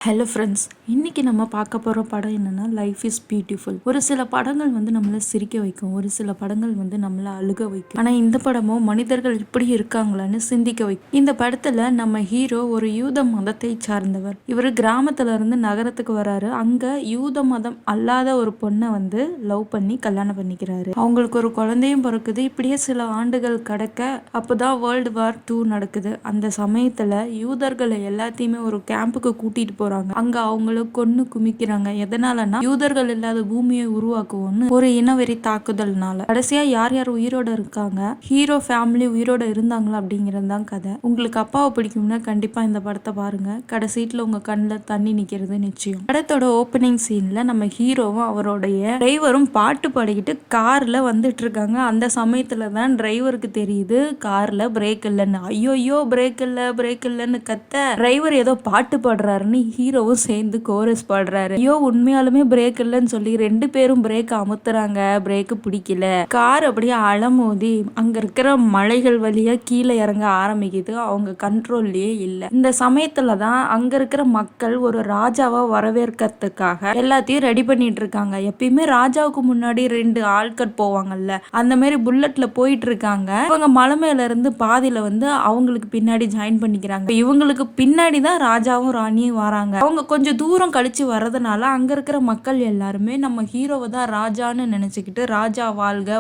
Hello friends, இன்றைக்கி நம்ம பார்க்க போகிற படம் என்னென்னா லைஃப் இஸ் பியூட்டிஃபுல். ஒரு சில படங்கள் நம்மளை சிரிக்க வைக்கும், ஒரு சில படங்கள் நம்மளை அழுக வைக்கும். ஆனால் இந்த படமோ மனிதர்கள் இப்படி இருக்காங்களான்னு சிந்திக்க வைக்கும். இந்த படத்தில் நம்ம ஹீரோ ஒரு யூத மதத்தை சார்ந்தவர். இவர் கிராமத்துல இருந்து நகரத்துக்கு வராரு. அங்கே யூத மதம் அல்லாத ஒரு பொண்ணை லவ் பண்ணி கல்யாணம் பண்ணிக்கிறாரு. அவங்களுக்கு ஒரு குழந்தையும் பிறக்குது. இப்படியே சில ஆண்டுகள் கடக்க அப்போதான் வேர்ல்டு வார் 2 நடக்குது. அந்த சமயத்தில் யூதர்களை எல்லாத்தையுமே ஒரு கேம்புக்கு கூட்டிட்டு போறாங்க. அங்க அவங்கள கொன்னு குமிக்கிறாங்க. எதனாலனா யூதர்கள் இல்லாத பூமியை உருவாக்குவோம்னு ஒரு இனவெறி தாக்குதல்னால. கடைசியா யார் யார் உயிரோட இருக்காங்க, ஹீரோ ஃபேமிலி உயிரோட இருந்தாங்களா அப்படிங்கிறது தான் கதை. உங்களுக்கு அப்பாவை பிடிக்கும்னா கண்டிப்பா இந்த படத்தை பாருங்க. கடைசீட்ல உங்க கண்ணில் தண்ணி நிக்கிறது நிச்சயம். படத்தோட ஓப்பனிங் சீன்ல நம்ம ஹீரோவும் அவருடைய டிரைவரும் பாட்டு பாடிக்கிட்டு கார்ல வந்துட்டு இருக்காங்க. அந்த சமயத்துல தான் டிரைவருக்கு தெரியுது கார்ல பிரேக் இல்லைன்னு. ஐயோ பிரேக் இல்லைன்னு கத்த டிரைவர் ஏதோ பாட்டு பாடுறாருன்னு ஹீரோவும் சேர்ந்து கோரஸ் பாடுறாரு. ஐயோ உண்மையாலுமே பிரேக் இல்லைன்னு சொல்லி 2 பேரும் பிரேக் அமுத்துறாங்க. பிரேக் பிடிக்கல. கார் அப்படியே அலமோதி அங்க இருக்கிற மலைகள் வழியா கீழே இறங்க ஆரம்பிக்குது. அவங்க கண்ட்ரோல்லயே இல்லை. இந்த சமயத்துல தான் அங்க இருக்கிற மக்கள் ஒரு ராஜாவா வரவேற்கிறதுக்காக எல்லாத்தையும் ரெடி பண்ணிட்டு இருக்காங்க. எப்பயுமே ராஜாவுக்கு முன்னாடி 2 ஆட்கள் போவாங்கல்ல, அந்த மாதிரி புல்லட்ல போயிட்டு இருக்காங்க. இவங்க மலை மேல இருந்து பாதியில அவங்களுக்கு பின்னாடி ஜாயின் பண்ணிக்கிறாங்க. இவங்களுக்கு பின்னாடி தான் ராஜாவும் ராணியும் வராங்க. அவங்க கொஞ்சம் தூரம் கழிச்சு வர்றதுனால அங்க இருக்கிற மக்கள் எல்லாருமே நம்ம ஹீரோவை தான் ராஜான்னு நினைச்சுக்கிட்டு ராஜா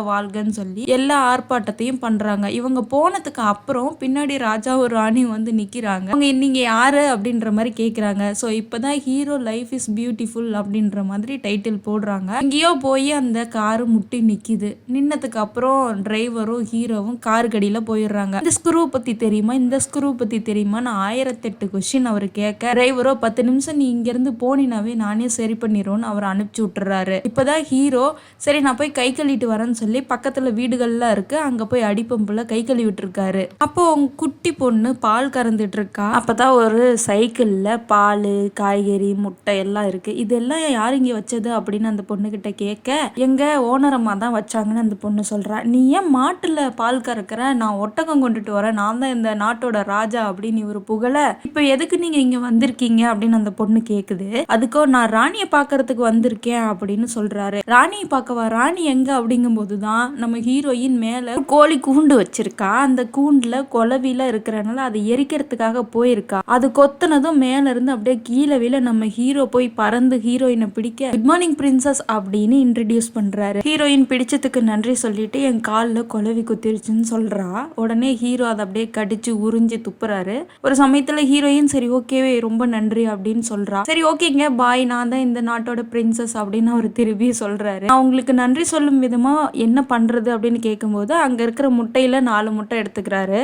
வாழ்கன்னு சொல்லி எல்லா ஆர்ப்பாட்டத்தையும் பண்றாங்க. இவங்க போனதுக்கு அப்புறம் பின்னாடி ராஜாவும் ராணியும் நிக்கிறாங்க. அவங்க நீங்க யாரு அப்படின்ற மாதிரி கேக்குறாங்க. ஸோ இப்பதான் ஹீரோ லைஃப் இஸ் பியூட்டிஃபுல் அப்படின்ற மாதிரி டைட்டில் போடுறாங்க. எங்கேயோ போய் அந்த காரு முட்டி நிக்குது. நின்னதுக்கு அப்புறம் டிரைவரும் ஹீரோவும் கார் கடியில போயிடுறாங்க. இந்த ஸ்க்ரூ பத்தி தெரியுமா, இந்த ஸ்க்ரூ பத்தி தெரியுமான்னு 1008 கொஸ்டின் அவர் கேட்க டிரைவரோ 10 நிமிஷம் நீ இங்க இருந்து போனினாவே நானே சரி பண்ணிடுவோன்னு அவர் அனுப்பிச்சு விட்டுறாரு. இப்பதான் ஹீரோ சரி நான் போய் கை கழுவிட்டு வரேன்னு சொல்லி பக்கத்துல வீடுகள்லாம் இருக்கு, அங்க போய் அடிப்பம்புல கை கழுவிட்டு இருக்காரு. அப்போ அவங்க குட்டி பொண்ணு பால் கறந்துட்டு இருக்கா. அப்பதான் ஒரு சைக்கிள்ல பால், காய்கறி, முட்டை எல்லாம் இருக்கு. இதெல்லாம் யாரு இங்க வச்சது அப்படின்னு அந்த பொண்ணு கிட்ட கேட்க எங்க ஓனரம்மா தான் வச்சாங்கன்னு அந்த பொண்ணு சொல்றா. நீ ஏன் மாட்டுல பால் கறக்குற, நான் ஒட்டகம் கொண்டுட்டு வரேன், நான் தான் இந்த நாட்டோட ராஜா அப்படின்னு இவர் புகழ, இப்ப எதுக்கு நீங்க இங்க வந்திருக்கீங்க அப்படின்னு அந்த பொண்ணு கேக்குது. அதுக்கோ நான் ராணியை பாக்குறதுக்கு வந்திருக்கேன் அப்படின்னு சொல்றாரு. ராணியை பார்க்கவா, ராணி எங்க அப்படிங்கும் போதுதான் நம்ம ஹீரோயின் மேல கோழி கூண்டு வச்சிருக்கா. அந்த கூண்டுல குலவில இருக்கிறனால அதை எரிக்கிறதுக்காக போயிருக்கா. அது கொத்துனதும் மேல இருந்து அப்படியே கீழே விழ நம்ம ஹீரோ போய் பறந்து ஹீரோயினை பிடிக்க குட் மார்னிங் பிரின்சஸ் அப்படின்னு இன்ட்ரடியூஸ் பண்றாரு. ஹீரோயின் பிடிச்சதுக்கு நன்றி சொல்லிட்டு என் காலில் குலவி குத்திருச்சுன்னு சொல்றா. உடனே ஹீரோ அதை அப்படியே கடிச்சு உறிஞ்சி துப்புறாரு. ஒரு சமயத்துல ஹீரோயின் சரி ஓகே ரொம்ப நன்றி அப்படின்னு சொல்றா. சரி ஓகேங்க பாய், நான் தான் இந்த நாட்டோட பிரின்சஸ் அப்படின்னு அவர் திரும்பி சொல்றாரு. நான் உங்களுக்கு நன்றி சொல்லும் விதமா என்ன பண்றது அப்படின்னு கேட்கும்போது அங்க இருக்கிற முட்டையில 4 முட்டை எடுத்துக்கிறாரு.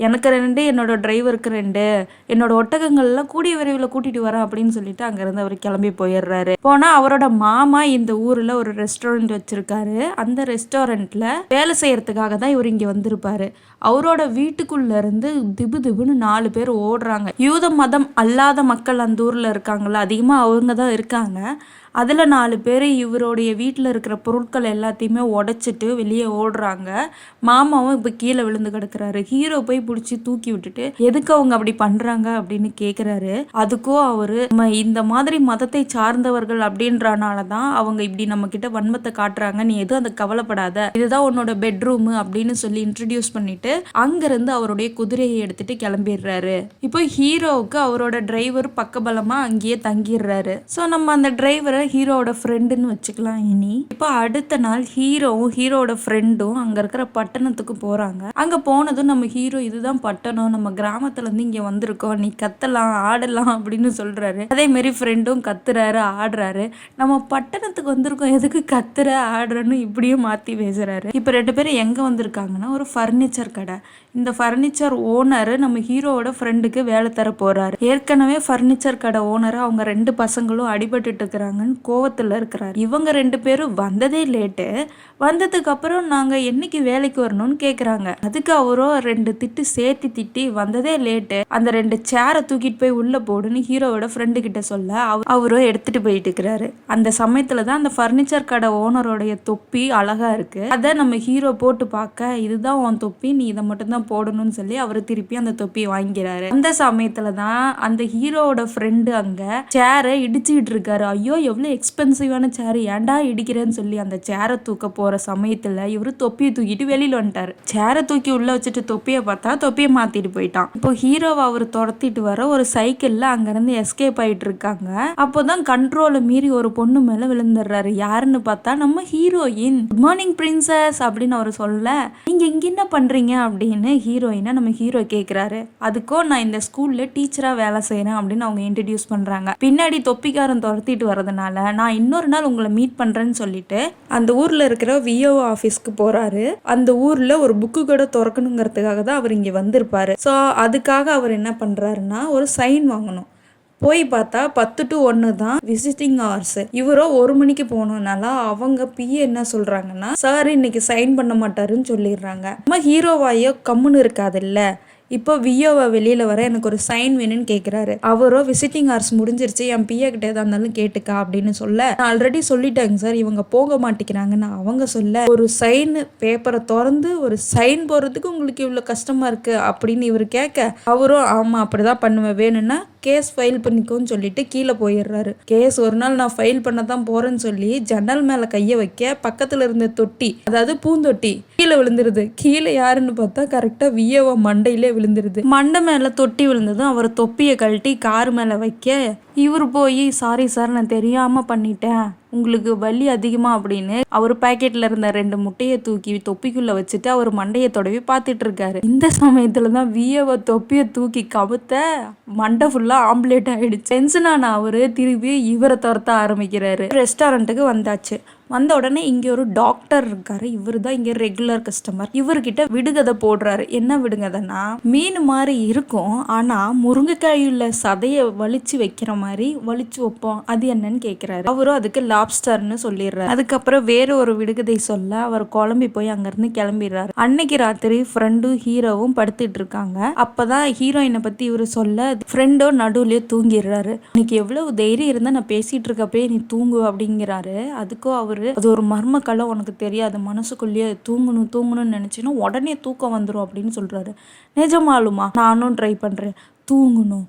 எனக்கு 2, என்னோட டிரைவருக்கு 2, என்னோட ஒட்டகங்கள்லாம் கூடிய விரைவில் கூட்டிட்டு வரேன் அப்படின்னு சொல்லிட்டு அங்க இருந்து அவர் கிளம்பி போயிடுறாரு. போனா அவரோட மாமா இந்த ஊர்ல ஒரு ரெஸ்டாரண்ட் வச்சிருக்காரு. அந்த ரெஸ்டாரண்ட்ல வேலை செய்யறதுக்காக தான் இவர் இங்க வந்திருப்பாரு. அவரோட வீட்டுக்குள்ள இருந்து திபுன்னு 4 பேர் ஓடுறாங்க. யூத மதம் அல்லாத மக்கள் அந்த ஊர்ல இருக்காங்களா, அதிகமா அவங்க தான் இருக்காங்க. அதில் 4 பேர் இவருடைய வீட்டில் இருக்கிற பொருட்கள் எல்லாத்தையுமே உடைச்சிட்டு வெளியே ஓடுறாங்க. மாமாவும் இப்போ கீழே விழுந்து கிடக்குறாரு. ஹீரோ போய் பிடிச்சி தூக்கி விட்டுட்டு எதுக்கு அவங்க அப்படி பண்ணுறாங்க அப்படின்னு கேட்குறாரு. அதுக்கும் அவர் இந்த மாதிரி மதத்தை சார்ந்தவர்கள் அப்படின்றனால தான் அவங்க இப்படி நம்ம கிட்ட வன்மத்தை காட்டுறாங்க, நீ எதுவும் அந்த கவலைப்படாத, இதுதான் உன்னோட பெட்ரூம் அப்படின்னு சொல்லி இன்ட்ரடியூஸ் பண்ணிட்டு அங்கிருந்து அவருடைய குதிரையை எடுத்துட்டு கிளம்பிடுறாரு. இப்போ ஹீரோவுக்கு அவரோட டிரைவர் பக்கபலமா அங்கேயே தங்கிடுறாரு. ஸோ நம்ம அந்த டிரைவரை ஹீரோட ஃப்ரெண்டுன்னு வச்சுக்கலாம். இனி இப்போ அடுத்த நாள் ஹீரோவும் ஹீரோட ஃப்ரெண்டும் அங்க இருக்கிற பட்டணத்துக்கு போறாங்க. அங்க போனதும் நம்ம ஹீரோ இதுதான் பட்டணம், நம்ம கிராமத்துல இருந்து இங்க வந்திருக்கோம், நீ கத்தலாம் ஆடலாம் அப்படின்னு சொல்றாரு. அதே மாதிரி ஃப்ரெண்டும் கத்துறாரு ஆடுறாரு. நம்ம பட்டணத்துக்கு வந்திருக்கோம், எதுக்கு கத்துற ஆடுறன்னு இப்படியும் மாத்தி பேசுறாரு. இப்ப 2 பேரும் எங்க வந்திருக்காங்கன்னா ஒரு ஃபர்னிச்சர் கடை. இந்த ஃபர்னிச்சர் ஓனர் நம்ம ஹீரோவோட ஃப்ரெண்டுக்கு வேலை தர போறாரு. ஏற்கனவே ஃபர்னிச்சர் கடை ஓனர் அவங்க 2 பசங்களும் அடிபட்டு இருக்கிறாங்கன்னு கோவத்துல இருக்கிறாரு. இவங்க 2 பேரும் வந்ததே லேட்டு. வந்ததுக்கு அப்புறம் நாங்க என்னைக்கு வேலைக்கு வரணும்னு கேக்குறாங்க. அதுக்கு அவரோ 2 திட்டு சேர்த்து திட்டி வந்ததே லேட்டு, அந்த 2 சேரை தூக்கிட்டு போய் உள்ள போடுன்னு ஹீரோவோட ஃப்ரெண்டு கிட்ட சொல்ல அவரோ எடுத்துட்டு போயிட்டு இருக்கிறாரு. அந்த சமயத்துலதான் அந்த ஃபர்னிச்சர் கடை ஓனரோடைய தொப்பி அழகா இருக்கு. அதை நம்ம ஹீரோ போட்டு பார்க்க இதுதான் உன் தொப்பி, நீ இதை மட்டும் தான் போடணும்னு சொல்லி அவர் திருப்பி அந்த தொப்பியை வாங்கிறாரு. அந்த சமயத்துல தான் அந்த ஹீரோவோட ஃப்ரெண்டு அங்க சேரை இடிச்சுக்கிட்டு இருக்காரு. ஐயோ எவ்வளவு எக்ஸ்பென்சிவான சேர், ஏன்டா இடிக்கிறேன்னு சொல்லி அந்த சேரை தூக்க போற சமயத்துல இவரு தொப்பியை தூக்கிட்டு வெளியில வந்துட்டாரு. சேரை தூக்கி உள்ள வச்சுட்டு தொப்பியை பார்த்தா தொப்பியை மாத்திட்டு போயிட்டான். இப்போ ஹீரோவை அவர் துரத்திட்டு வர ஒரு சைக்கிள்ல அங்க இருந்து எஸ்கேப் ஆயிட்டு இருக்காங்க. அப்போதான் கண்ட்ரோலை மீறி ஒரு பொண்ணு மேல விழுந்துடுறாரு. யாருன்னு பார்த்தா நம்ம ஹீரோயின். குட் மார்னிங் பிரின்சஸ் அப்படின்னு அவர் சொல்ல, நீங்க இங்க என்ன பண்றீங்க அப்படின்னு ஹீரோயினை நம்ம ஹீரோ கேக்குறாரு. அதுக்கும் நான் இந்த ஸ்கூல்ல டீச்சரா வேலை செய்யறேன் அப்படின்னு அவங்க இன்ட்ரடியூஸ் பண்றாங்க. பின்னாடி தொப்பிக்காரன் துரத்திட்டு வரதுனால நான் இன்னொரு நாள் உங்களை மீட் பண்றேன்னு சொல்லிட்டு அந்த ஊர்ல இருக்கிற விஓ ஆபீஸ்க்கு போறாரு. அந்த ஊர்ல ஒரு புக்கு கடை திறக்கணுங்கிறதுக்காக தான் அவர் இங்க வந்திருப்பாரு. ஸோ அதுக்காக அவர் என்ன பண்றாருன்னா ஒரு சைன் வாங்கணும். போய் பார்த்தா 10 to 1 தான் விசிட்டிங் ஹவர்ஸ். இவரோ 1 மணிக்கு போனோம்னால அவங்க பிஏ என்ன சொல்றாங்கன்னா, சார் இன்னைக்கு சைன் பண்ண மாட்டாருன்னு சொல்லிடுறாங்க. நம்ம ஹீரோவாயோ கம்முன்னு இருக்காது இல்ல. இப்போ வியோவை வெளியில வர எனக்கு ஒரு சைன் வேணும்னு கேட்குறாரு. அவரோ விசிட்டிங் ஹவர்ஸ் முடிஞ்சிருச்சு, என் பிஏ கிட்ட எதா இருந்தாலும் கேட்டுக்கா அப்படின்னு சொல்ல, நான் ஆல்ரெடி சொல்லிட்டேங்க சார், இவங்க போக மாட்டேங்கிறாங்கன்னு அவங்க சொல்ல, ஒரு சைன் பேப்பரை திறந்து ஒரு சைன் போடுறதுக்கு உங்களுக்கு இவ்வளோ கஷ்டமா இருக்கு அப்படின்னு இவர் கேட்க, அவரும் ஆமா அப்படிதான் பண்ணுவேன், வேணும்னா கேஸ் ஃபைல் பண்ணிக்கோன்னு சொல்லிட்டு கீழே போயிடுறாரு. கேஸ் ஒரு நாள் நான் ஃபைல் பண்ண தான் போறேன்னு சொல்லி ஜன்னல் மேல கைய வைக்க பக்கத்துல இருந்த தொட்டி, அதாவது பூந்தொட்டி கீழே விழுந்துருது. கீழே யாருன்னு பார்த்தா கரெக்டா விஏஓ மண்டையிலே விழுந்துருது. மண்டை மேல தொட்டி விழுந்ததும் அவர் தொப்பியை கழட்டி கார் மேல வைக்க, இவர் போய் சாரி சார் நான் தெரியாம பண்ணிட்டேன், உங்களுக்கு வலி அதிகமா அப்படின்னு அவர் பாக்கெட்ல இருந்த 2 முட்டையை தூக்கி தொப்பிக்குள்ள வச்சுட்டு அவர் மண்டையை தொடவி பார்த்துட்டு இருக்காரு. இந்த சமயத்துலதான் விஏஓ தொப்பியை தூக்கி கவுத்த மண்டை ஃபுல்லா ஆம்லேட் ஆயிடுச்சு. டென்ஷனான அவரு திருப்பி இவரை துரத்த ஆரம்பிக்கிறாரு. ரெஸ்டாரண்ட்டுக்கு வந்தாச்சு. வந்த உடனே இங்க ஒரு டாக்டர் இருக்காரு. இவரு தான் இங்க ரெகுலர் கஸ்டமர். இவர்கிட்ட விடுகதை போடுறாரு. என்ன விடுகதைன்னா, மீன் மாதிரி இருக்கும் ஆனா முருங்கைக்காயுள்ள சதைய வலிச்சு வைக்கிற மாதிரி வலிச்சு வைப்போம், அது என்னன்னு கேக்குறாரு. அவரும் அதுக்கு லாப்ஸ்டர்னு சொல்லிடுறாரு. அதுக்கப்புறம் வேற ஒரு விடுகதை சொல்ல அவர் குழம்பி போய் அங்க இருந்து கிளம்பிடுறாரு. அன்னைக்கு ராத்திரி ஃப்ரெண்டும் ஹீரோவும் படுத்துட்டு இருக்காங்க. அப்பதான் ஹீரோயினை பத்தி இவரு சொல்ல, ஃப்ரெண்டோ நடுவுலயே தூங்கிடுறாரு. இன்னைக்கு எவ்வளவு தைரியம் இருந்தா நான் பேசிட்டு இருக்கப்பயே நீ தூங்கு அப்படிங்கிறாரு. அதுக்கும் அவரு, அது ஒரு மர்ம கலை, உனக்கு தெரியாது, மனசுக்குள்ளேயே தூங்கணும்னு நினைச்சேன்னா உடனே தூக்கம் வந்துடும் அப்படின்னு சொல்றாரு. நிஜமாலுமா? நானும் ட்ரை பண்றேன், தூங்கணும்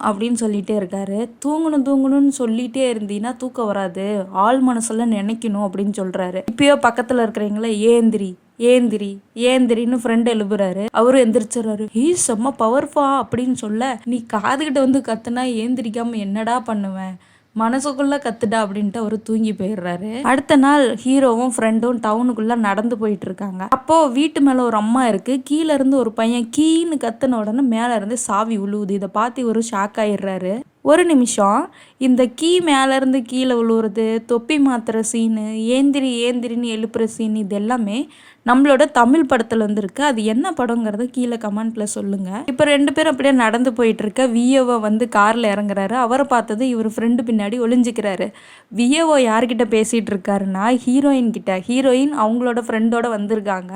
அப்படின்னு சொல்லிட்டே இருக்காரு. தூங்கணும்னு சொல்லிட்டே இருந்தீங்கன்னா தூக்கம் வராது, ஆள் மனசுல நினைக்கணும் அப்படின்னு சொல்றாரு. இப்பயோ பக்கத்துல இருக்கிறீங்களா, ஏந்திரின்னு ஃப்ரெண்ட் எழுப்புறாரு. அவரும் எந்திரிச்சுறாரு. செம்ம பவர்ஃபா அப்படின்னு சொல்ல, நீ காதுகிட்ட வந்து கத்துனா ஏந்திரிக்காம என்னடா பண்ணுவேன், மனசுக்குள்ள கத்துடா அப்படின்ட்டு அவரு தூங்கி போயிடுறாரு. அடுத்த நாள் ஹீரோவும் ஃப்ரெண்டும் டவுனுக்குள்ள நடந்து போயிட்டு இருக்காங்க. அப்போ வீட்டு மேல ஒரு அம்மா இருக்கு. கீழே இருந்து ஒரு பையன் கீன்னு கத்துன உடனே மேல இருந்து சாவி உழுவுது. இதை பார்த்து ஒரு ஷாக் ஆயிடுறாரு. ஒரு நிமிஷம், இந்த கீ மேல இருந்து கீழே விழுவுறது, தொப்பி மாத்துற சீனு, ஏந்திரின்னு எழுப்புற சீன், இது எல்லாமே நம்மளோட தமிழ் படத்துல வந்துருக்கு. அது என்ன படங்கிறத கீழே கமெண்ட்ல சொல்லுங்க. இப்ப 2 பேரும் அப்படியே நடந்து போயிட்டு இருக்க விஏஓ வந்து கார்ல இறங்குறாரு. அவரை பார்த்தது இவர் ஃப்ரெண்டு பின்னாடி ஒளிஞ்சுக்கிறாரு. விஏஓ யார்கிட்ட பேசிட்டு இருக்காருன்னா ஹீரோயின் கிட்ட. ஹீரோயின் அவங்களோட ஃப்ரெண்டோட வந்திருக்காங்க.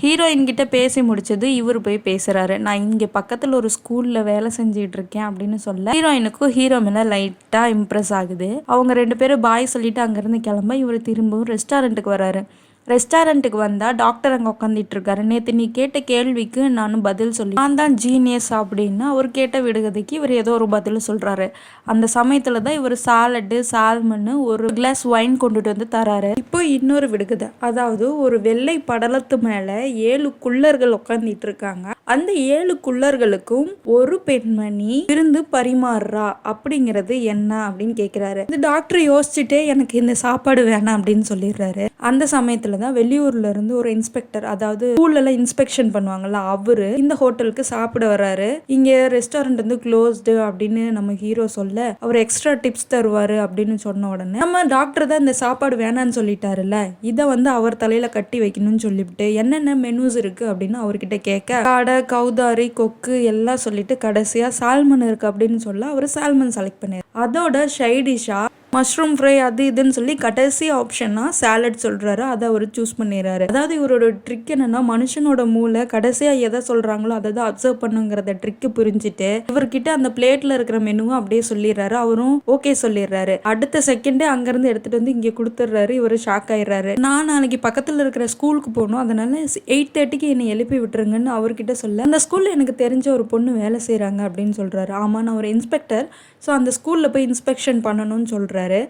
ஹீரோயின் கிட்ட பேசி முடிச்சது இவர் போய் பேசுறாரு. நான் இங்க பக்கத்துல ஒரு ஸ்கூல்ல வேலை செஞ்சுட்டு இருக்கேன் அப்படின்னு சொல்ல, ஹீரோயினுக்கும் ஹீரோ மேல லைட்டா இம்ப்ரெஸ் ஆகுது. அவங்க 2 பேரும் பாய் சொல்லிட்டு அங்கிருந்து கிளம்ப இவர் திரும்பவும் ரெஸ்டாரண்ட்டுக்கு வராரு. ரெஸ்டாரண்ட்டுக்கு வந்தா டாக்டர் அங்கே உட்காந்துட்டு இருக்காரு. நேற்று நீ கேட்ட கேள்விக்கு நானும் பதில் சொல்லி, நான் தான் ஜீனியஸ் அப்படின்னு அவர் கேட்ட விடுகதைக்கு இவர் ஏதோ ஒரு பதில் சொல்றாரு. அந்த சமயத்துல தான் இவர் சாலட்டு சால்மன்னு ஒரு கிளாஸ் வைன் கொண்டுட்டு வந்து தராரு. இப்போ இன்னொரு விடுகதை, அதாவது ஒரு வெள்ளை படலத்து மேல 7 குள்ளர்கள் உட்காந்துட்டு இருக்காங்க. அந்த 7 குள்ளர்களுக்கும் ஒரு பெண்மணி விருந்து பரிமாறுறா, அப்படிங்கிறது என்ன அப்படின்னு கேட்கிறாரு. இந்த டாக்டர் யோசிச்சுட்டே எனக்கு இந்த சாப்பாடு வேணாம் அப்படின்னு சொல்லிடுறாரு. அந்த சமயத்துல தான் வெளியூர்ல இருந்து ஒரு இன்ஸ்பெக்டர், அதாவது ஸ்கூல்ல எல்லாம் இன்ஸ்பெக்ஷன் பண்ணுவாங்கல்ல, அவரு இந்த ஹோட்டலுக்கு சாப்பிட வர்றாரு. இங்க ரெஸ்டாரண்ட் வந்து க்ளோஸ்டு அப்படின்னு நம்ம ஹீரோ சொல்ல, அவர் எக்ஸ்ட்ரா டிப்ஸ் தருவாரு அப்படின்னு சொன்ன உடனே நம்ம டாக்டர் தான் இந்த சாப்பாடு வேணான்னு சொல்லிட்டாருல்ல, இதை வந்து அவர் தலையில கட்டி வைக்கணும்னு சொல்லிவிட்டு என்னென்ன மெனூஸ் இருக்கு அப்படின்னு அவர்கிட்ட கேட்க, காடை, கௌதாரி, கொக்கு எல்லாம் சொல்லிட்டு கடைசியா சால்மன் இருக்கு அப்படின்னு சொல்ல அவர் சால்மன் செலக்ட் பண்ணாரு. அதோட சைடிஷா மஷ்ரூம் ஃப்ரை அது இதுன்னு சொல்லி கடைசி ஆப்ஷனா சாலட் சொல்றாரு. அதை அவர் சூஸ் பண்ணிடுறாரு. அதாவது இவரோட ட்ரிக் என்னன்னா, மனுஷனோட மூளை கடைசியா எதை சொல்றாங்களோ அதை தான் அப்சர்வ் பண்ணுங்கிறத ட்ரிக் புரிஞ்சுட்டு இவர்கிட்ட அந்த பிளேட்ல இருக்கிற மெனுவும் அப்படியே சொல்லிடுறாரு. அவரும் ஓகே சொல்லிடுறாரு. அடுத்த செகண்டே அங்கிருந்து எடுத்துட்டு வந்து இங்க கொடுத்துட்றாரு. இவரு ஷாக் ஆயிடுறாரு. நான் நாளைக்கு பக்கத்துல இருக்கிற ஸ்கூலுக்கு போகணும், அதனால 8:30க்கு என்னை எழுப்பி விட்டுருங்கன்னு அவர்கிட்ட சொல்ல, அந்த ஸ்கூல்ல எனக்கு தெரிஞ்ச ஒரு பொண்ணு வேலை செய்யறாங்க அப்படின்னு சொல்றாரு. ஆமா, நான் ஒரு இன்ஸ்பெக்டர், ஸோ அந்த ஸ்கூல்ல போய் இன்ஸ்பெக்ஷன் பண்ணணும்னு சொல்றாரு.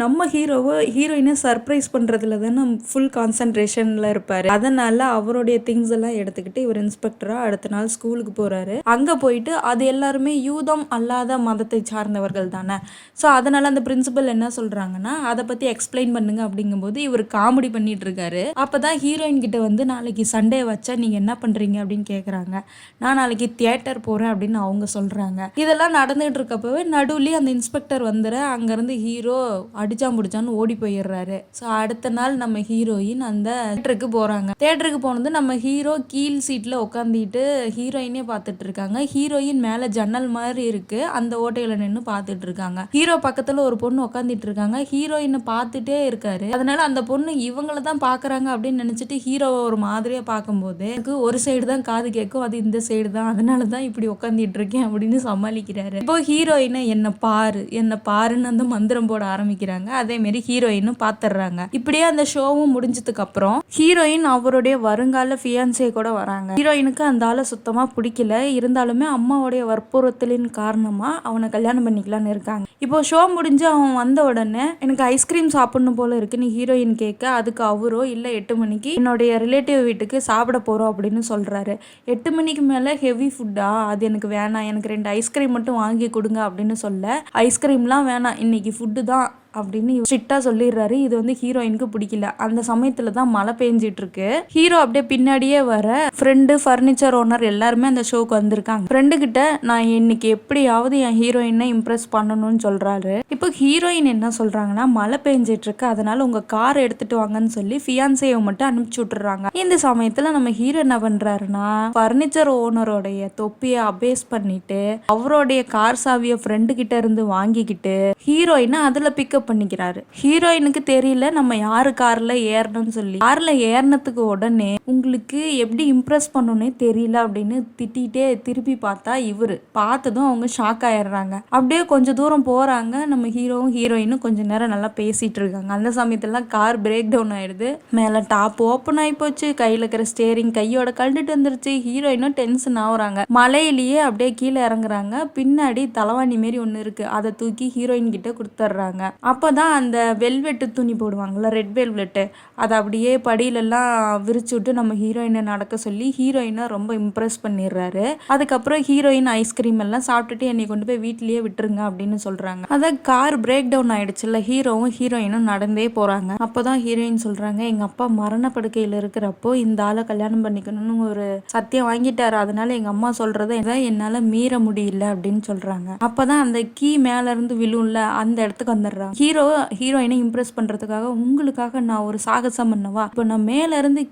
நம்ம ஹீரோயினை சர்ப்ரைஸ் பண்ணுறதுல தானே ஃபுல் கான்சன்ட்ரேஷனில் இருப்பார். அதனால் அவருடைய திங்ஸ் எல்லாம் எடுத்துக்கிட்டு இவர் இன்ஸ்பெக்டராக அடுத்த நாள் ஸ்கூலுக்கு போகிறாரு. அங்கே போயிட்டு அது எல்லாருமே யூதம் அல்லாத மதத்தை சார்ந்தவர்கள் தானே. ஸோ அதனால் அந்த பிரின்சிபல் என்ன சொல்கிறாங்கன்னா, அதை பற்றி எக்ஸ்பிளைன் பண்ணுங்க அப்படிங்கும்போது இவர் காமெடி பண்ணிட்டு இருக்காரு. அப்போ தான் ஹீரோயின் கிட்ட வந்து நாளைக்கு சண்டே வச்சா நீங்கள் என்ன பண்ணுறீங்க அப்படின்னு கேட்குறாங்க. நான் நாளைக்கு தியேட்டர் போகிறேன் அப்படின்னு அவங்க சொல்கிறாங்க. இதெல்லாம் நடந்துகிட்டு இருக்கப்பவே நடுவுலேயே அந்த இன்ஸ்பெக்டர் வந்துற அங்கேருந்து ஹீரோ அடிச்சான்னு ஓடி போயிடுறாரு. ஸோ அடுத்த நாள் நம்ம ஹீரோயின் அந்த தேட்டருக்கு போறாங்க. தேட்டருக்கு போனது நம்ம ஹீரோ கீழ் சீட்ல உட்காந்துட்டு ஹீரோயினே பார்த்துட்டு இருக்காங்க. ஹீரோயின் மேல ஜன்னல் மாதிரி இருக்கு, அந்த ஓட்டையில நின்று பார்த்துட்டு இருக்காங்க. ஹீரோ பக்கத்துல ஒரு பொண்ணு உட்காந்துட்டு இருக்காங்க. ஹீரோயினை பார்த்துட்டே இருக்காரு. அதனால அந்த பொண்ணு இவங்கள தான் பாக்குறாங்க அப்படின்னு நினைச்சிட்டு ஹீரோவை ஒரு மாதிரியா பார்க்கும்போது எனக்கு ஒரு சைடு தான் காது கேட்கும், அது இந்த சைடு தான், அதனால தான் இப்படி உட்காந்துட்டு இருக்கேன் அப்படின்னு சமாளிக்கிறாரு. இப்போ ஹீரோயினை என்ன பாருன்னு அந்த மந்திரம் போட ஆரம்பிக்கிறாங்க. அதே மாதிரி ஹீரோயினும் பாத்துறாங்க. இப்படியே அந்த ஷோவும் முடிஞ்சதுக்கு அப்புறம் ஹீரோயின் அவருடைய வருங்கால ஃபியான்சே கூட வராங்க. ஹீரோயினுக்கு அந்த ஆளை சுத்தமா பிடிக்கல, இருந்தாலுமே அம்மாவுடைய வற்புறுத்தலின் காரணமா அவனை கல்யாணம் பண்ணிக்கலான்னு இருக்காங்க. இப்போ ஷோ முடிஞ்சு அவன் வந்த உடனே எனக்கு ஐஸ்கிரீம் சாப்பிடணும் போல இருக்கு நீ ஹீரோயின் கேட்க, அதுக்கு அவரோ இல்ல 8 மணிக்கு என்னுடைய ரிலேட்டிவ் வீட்டுக்கு சாப்பிட போறோம் அப்படின்னு சொல்றாரு. 8 மணிக்கு மேல ஹெவி ஃபுட்டா, அது எனக்கு வேணாம், எனக்கு 2 ஐஸ்கிரீம் மட்டும் வாங்கி கொடுங்க அப்படின்னு சொல்ல, ஐஸ்கிரீம்லாம் வேணாம், இன்னைக்கு ஃபுட்டு தான் அப்படின்னு ஸ்ட்ரிக்டா சொல்லிடுறாரு. இது வந்து ஹீரோயினுக்கு பிடிக்கல. அந்த சமயத்துல தான் மழை பெஞ்சிட்டு இருக்கு. ஹீரோ அப்படியே பின்னாடியே வர ஃப்ரெண்டு, ஃபர்னிச்சர் ஓனர் எல்லாருமே அந்த ஷோக்கு வந்திருக்காங்க. ஃப்ரெண்டு கிட்ட நான் இன்னைக்கு எப்படியாவது என் ஹீரோயினை இம்ப்ரெஸ் பண்ணணும்னு சொல்றாரு. இப்போ ஹீரோயின் என்ன சொல்றாங்கன்னா, மழை பெஞ்சிட்டு இருக்கு, அதனால உங்க கார் எடுத்துட்டு வாங்கன்னு சொல்லி ஃபியான்சேவை மட்டும் அனுப்பிச்சு விட்டுறாங்க. இந்த சமயத்துல நம்ம ஹீரோ என்ன பண்றாருன்னா, ஃபர்னிச்சர் ஓனரோடைய தொப்பியை அபேஸ் பண்ணிட்டு அவருடைய கார் சாவியை ஃப்ரெண்டு கிட்ட இருந்து வாங்கிக்கிட்டு ஹீரோயினை அதுல பிக்கப் பண்ணிக்கிறாரு. ஹீரோயினுக்கு தெரியல நம்ம யாரு கார்ல ஏறணும்னு சொல்லி. கார்ல ஏறினதுக்கு உடனே உங்களுக்கு எப்படி இம்ப்ரெஸ் பண்ணணும்னே தெரியல அப்படின்னு திட்டிட்டே திருப்பி பார்த்தா இவரு பார்த்ததும் அவங்க ஷாக் ஆயிடுறாங்க. அப்படியே கொஞ்சம் தூரம் போறாங்க. நம்ம ஹீரோவும் ஹீரோயினும் கொஞ்ச நேரம் நல்லா பேசிட்டு இருக்காங்க. அந்த சமயத்துல கார் பிரேக் டவுன் ஆயிடுது. மேல டாப் ஓப்பன் ஆகி போச்சு, கையில இருக்கிற ஸ்டேரிங் கையோட கழட்டிட்டு வந்துருச்சு. ஹீரோயினும் டென்ஷன் ஆகுறாங்க. மலையிலேயே அப்படியே கீழே இறங்குறாங்க. பின்னாடி தலைவாணி மாரி ஒண்ணு இருக்கு, அதை தூக்கி ஹீரோயின் கிட்ட கொடுத்துட்றாங்க. அப்போதான் அந்த வெல்வெட்டு துணி போடுவாங்கள்ல, ரெட் வெல்வெட்டு, அதை அப்படியே படியிலெல்லாம் விரிச்சு விட்டு நம்ம ஹீரோயினை நடக்க சொல்லி ஹீரோயினை ரொம்ப இம்ப்ரெஸ் பண்ணிடுறாரு. அதுக்கப்புறம் ஹீரோயின் ஐஸ்கிரீம் எல்லாம் சாப்பிட்டுட்டு என்னை கொண்டு போய் வீட்லயே விட்டுருங்க அப்படின்னு சொல்றாங்க. அதான் கார் பிரேக் டவுன் ஆயிடுச்சுல்ல, ஹீரோவும் ஹீரோயினும் நடந்தே போறாங்க. அப்போதான் ஹீரோயின் சொல்றாங்க, எங்க அப்பா மரணப்படுக்கையில் இருக்கிறப்போ இந்த ஆளை கல்யாணம் பண்ணிக்கணும்னு ஒரு சத்தியம் வாங்கிட்டாரு, அதனால எங்க அம்மா சொல்றதை என்னால மீற முடியல அப்படின்னு சொல்றாங்க. அப்பதான் அந்த கீ மேல இருந்து விழும்ல, அந்த இடத்துக்கு வந்துடுறாங்க. ஹீரோயினை இம்ப்ரெஸ் பண்றதுக்காக, உங்களுக்காக நான் ஒரு சாகசம் பண்ணவா, இப்போ நான் மேல இருந்து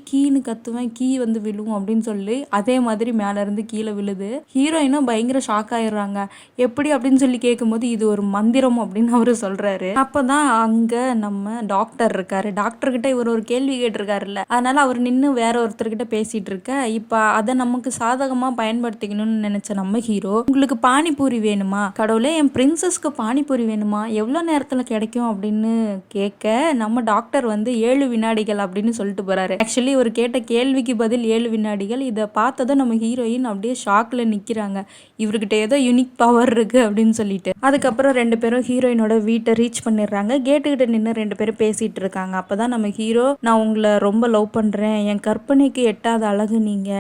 கீன்னு கத்துவேன், கீ வந்து விழுவும் அப்படின்னு சொல்லி அதே மாதிரி மேல இருந்து கீழே விழுது. ஹீரோயினும் பயங்கர ஷாக் ஆயிடுறாங்க. எப்படி அப்படின்னு சொல்லி கேட்கும்போது இது ஒரு மந்திரம் அப்படின்னு அவரு சொல்றாரு. அப்பதான் அங்க நம்ம டாக்டர் இருக்காரு. டாக்டர் கிட்ட இவர் ஒரு கேள்வி கேட்டிருக்காருல்ல, அதனால அவர் நின்று வேற ஒருத்தர்கிட்ட பேசிட்டு இருக்க. இப்ப அதை நமக்கு சாதகமா பயன்படுத்திக்கணும்னு நினைச்ச நம்ம ஹீரோ, உங்களுக்கு பானிபூரி வேணுமா, கடவுளே என் பிரின்சஸ்க்கு பானிபூரி வேணுமா, எவ்வளோ நேரத்துல கிடைக்கும் அப்படின்னு கேட்க, நம்ம டாக்டர் வந்து 7 வினாடிகள் அப்படின்னு சொல்லிட்டு போறாரு. ஆக்சுவலி ஒரு கேட்ட கேள்விக்கு பதில் 7 வினாடிகள். இதை பார்த்ததும் நம்ம ஹீரோயின் அப்படியே ஷாக்ல நிக்கிறாங்க. இவர்கிட்ட ஏதோ யூனிக் பவர் இருக்கு அப்படின்னு சொல்லிட்டு. அதுக்கப்புறம் 2 பேரும் ஹீரோயினோட வீட்டை ரீச் பண்ணிடுறாங்க. கேட்டுக்கிட்ட நின்று 2 பேரும் பேசிட்டு இருக்காங்க. அப்பதான் நம்ம ஹீரோ, நான் உங்களை ரொம்ப லவ் பண்றேன், என் கற்பனைக்கு எட்டாத அழகு நீங்க,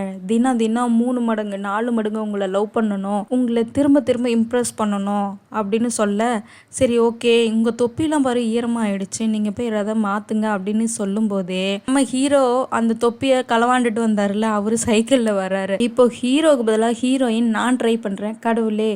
தினம் 3 மடங்கு 4 மடங்கு உங்களை லவ் பண்ணணும், உங்களை திரும்ப திரும்ப இம்ப்ரெஸ் பண்ணணும் அப்படின்னு சொல்ல, சரி ஓகே, உங்க தொப்பிலாம் பாரு ஈரமாயிடுச்சு, நீங்க போய் எதாவது மாத்துங்க அப்படின்னு சொல்லும் போதே நம்ம ஹீரோ அந்த தொப்பியை களவாண்டுட்டு வந்தாருல, அவரு சைக்கிள்ல வர்றாரு. இப்போ ஹீரோக்கு பதிலாக ஹீரோயின், நான் ட்ரை பண்றேன், கடவுளே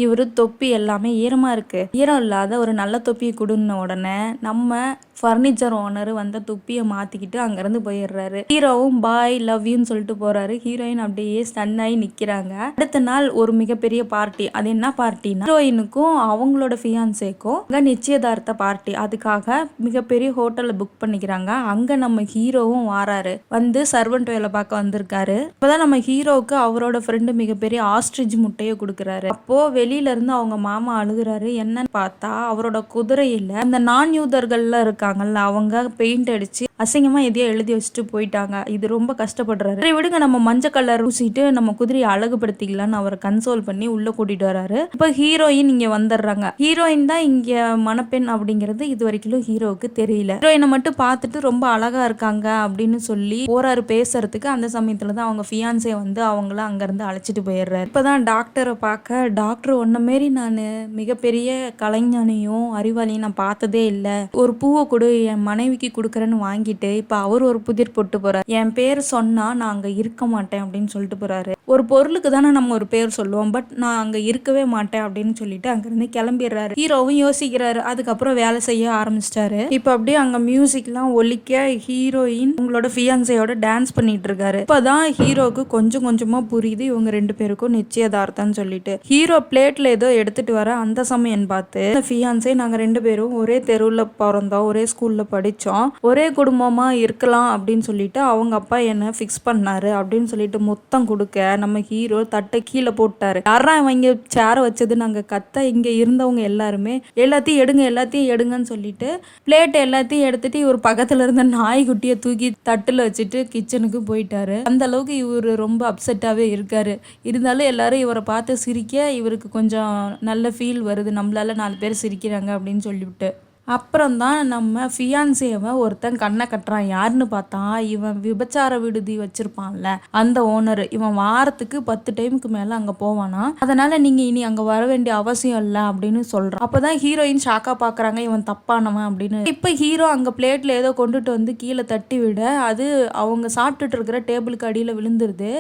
இவரு தொப்பி எல்லாமே ஈரமா இருக்கு, ஈரம் இல்லாத ஒரு நல்ல தொப்பியை கொடுன்ன உடனே நம்ம ஃபர்னிச்சர் ஓனர் வந்த தொப்பியை மாத்திக்கிட்டு அங்கிருந்து போயிடுறாரு. ஹீரோவும் பாய் லவ் யூன்னு சொல்லிட்டு போறாரு. ஹீரோயின் அப்படியே ஸ்டன் ஆகி நிக்கிறாங்க. அடுத்த நாள் ஒரு மிகப்பெரிய பார்ட்டி. அது என்ன பார்ட்டினா, ஹீரோயினுக்கும் அவங்களோட ஃபியான்சேக்கும் நிச்சயதார்த்த பார்ட்டி. அதுக்காக மிகப்பெரிய ஹோட்டல்ல புக் பண்ணிக்கிறாங்க. அங்க நம்ம ஹீரோவும் வாராரு, வந்து சர்வன்ட் வேலை பார்க்க வந்திருக்காரு. இப்பதான் நம்ம ஹீரோவுக்கு அவரோட ஃப்ரெண்டு மிகப்பெரிய ஆஸ்ட்ரிச் முட்டையை கொடுக்குறாரு. அப்போ வெளியில இருந்து அவங்க மாமா அழுகுறாரு. என்னன்னு பார்த்தா அவரோட குதிரையில அந்த நான் யூதர்கள்ல இருக்காங்கல்ல, அவங்க பெயிண்ட் அடிச்சு அசிங்கமா எதையோ எழுதி வச்சுட்டு போயிட்டாங்க. இது ரொம்ப கஷ்டப்படுறாரு. விடுங்க, நம்ம மஞ்சள் கலர் ஊசிட்டு நம்ம குதிரையை அழகுபடுத்திக்கலான்னு அவரை கன்சோல் பண்ணி உள்ள கூட்டிட்டு வராரு. இப்ப ஹீரோயின் இங்க வந்துடுறாங்க. ஹீரோயின் தான் இங்க மணப்பெண் அப்படிங்கிறது இது வரைக்கும் ஹீரோவுக்கு தெரியல. ஹீரோயினை மட்டும் பார்த்துட்டு ரொம்ப அழகா இருக்காங்க அப்படின்னு சொல்லி போறாரு பேசுறதுக்கு. அந்த சமயத்துலதான் அவங்க ஃபியான்சே வந்து அவங்கள அங்க இருந்து அழைச்சிட்டு போயிடுறாரு. இப்பதான் டாக்டரை பார்க்க, டாக்டர் ஒன்ன மாரி நான் மிகப்பெரிய கலைஞனையும் அறிவாளியும் நான் பார்த்ததே இல்லை, ஒரு பூவை கொடு என் மனைவிக்கு கொடுக்குறேன்னு வாங்கிட்டு இப்ப அவர் ஒரு புதிர் போட்டு போறாரு. என் பேர் சொன்னா நான் அங்க இருக்க மாட்டேன் அப்படின்னு சொல்லிட்டு போறாரு. ஒரு பொருளுக்கு தானே நம்ம ஒரு பேர் சொல்லுவோம், பட் நான் அங்க இருக்கவே மாட்டேன் அப்படின்னு சொல்லிட்டு அங்கிருந்து கிளம்பிடுறாரு. ஹீரோவும் யோசிக்கிறாரு. அதுக்கப்புறம் வேலை செய்ய ஆரம்பிச்சிட்டாரு. இப்ப அப்படியே அங்க மியூசிக் எல்லாம் ஒலிக்க ஹீரோயின் உங்களோட ஃபியான்சையோட டான்ஸ் பண்ணிட்டு இருக்காரு. இப்பதான் ஹீரோக்கு கொஞ்சம் கொஞ்சமா புரியுது இவங்க ரெண்டு பேருக்கும் நிச்சயதார்த்தம் சொல்லிட்டு. ஹீரோ பிளேட்ல ஏதோ எடுத்துட்டு வர அந்த சமயம் பார்த்து ஃபியான்சே நாங்க ரெண்டு பேரும் ஒரே தெருவுல பிறந்தோம், ஒரே ஸ்கூல்ல படிச்சோம், ஒரே குடும்பமா இருக்கலாம் அப்படின்னு சொல்லிட்டு அவங்க அப்பா என்ன ஃபிக்ஸ் பண்ணாரு அப்படின்னு சொல்லிட்டு மொத்தம் கொடுக்க நம்ம ஹீரோ தட்டை கீழே போட்டாரு. யாரா இவங்க சேர வச்சது நாங்க கத்த, இங்க இருந்தவங்க எல்லாருமே எல்லாத்தையும் எடுங்க எல்லாத்தையும் எடுங்கன்னு சொல்லிட்டு பிளேட் எல்லாத்தையும் எடுத்துட்டு இவர் பக்கத்துல இருந்த நாய்க்குட்டியை தூக்கி தட்டுல வச்சுட்டு கிச்சனுக்கு போயிட்டாரு. அந்த அளவுக்கு இவர் ரொம்ப அப்செட்டாவே இருக்காரு. இருந்தாலும் எல்லாரும் இவரை பார்த்து சிரிக்க இவருக்கு கொஞ்சம் நல்ல ஃபீல் வருது, நம்மளால 4 பேர் சிரிக்கிறாங்க அப்படின்னு சொல்லிவிட்டு. அப்புறம் தான் நம்ம ஃபியான்சேவை ஒருத்தன் கண்ணை கட்டுறான். யாருன்னு பார்த்தா இவன் விபச்சார விடுதி வச்சிருப்பான்ல அந்த ஓனர். இவன் வாரத்துக்கு 10 டைமுக்கு மேல அங்க போவானா, அதனால நீங்க இனி அங்க வர வேண்டிய அவசியம் இல்லை அப்படின்னு சொல்றான். அப்பதான் ஹீரோயின் ஷாக்கா பாக்குறாங்க, இவன் தப்பானவன் அப்படின்னு. இப்ப ஹீரோ அங்க பிளேட்ல ஏதோ கொண்டுட்டு வந்து கீழே தட்டி விட அது அவங்க சாப்பிட்டுட்டு இருக்கிற டேபிளுக்கு அடியில விழுந்துருது.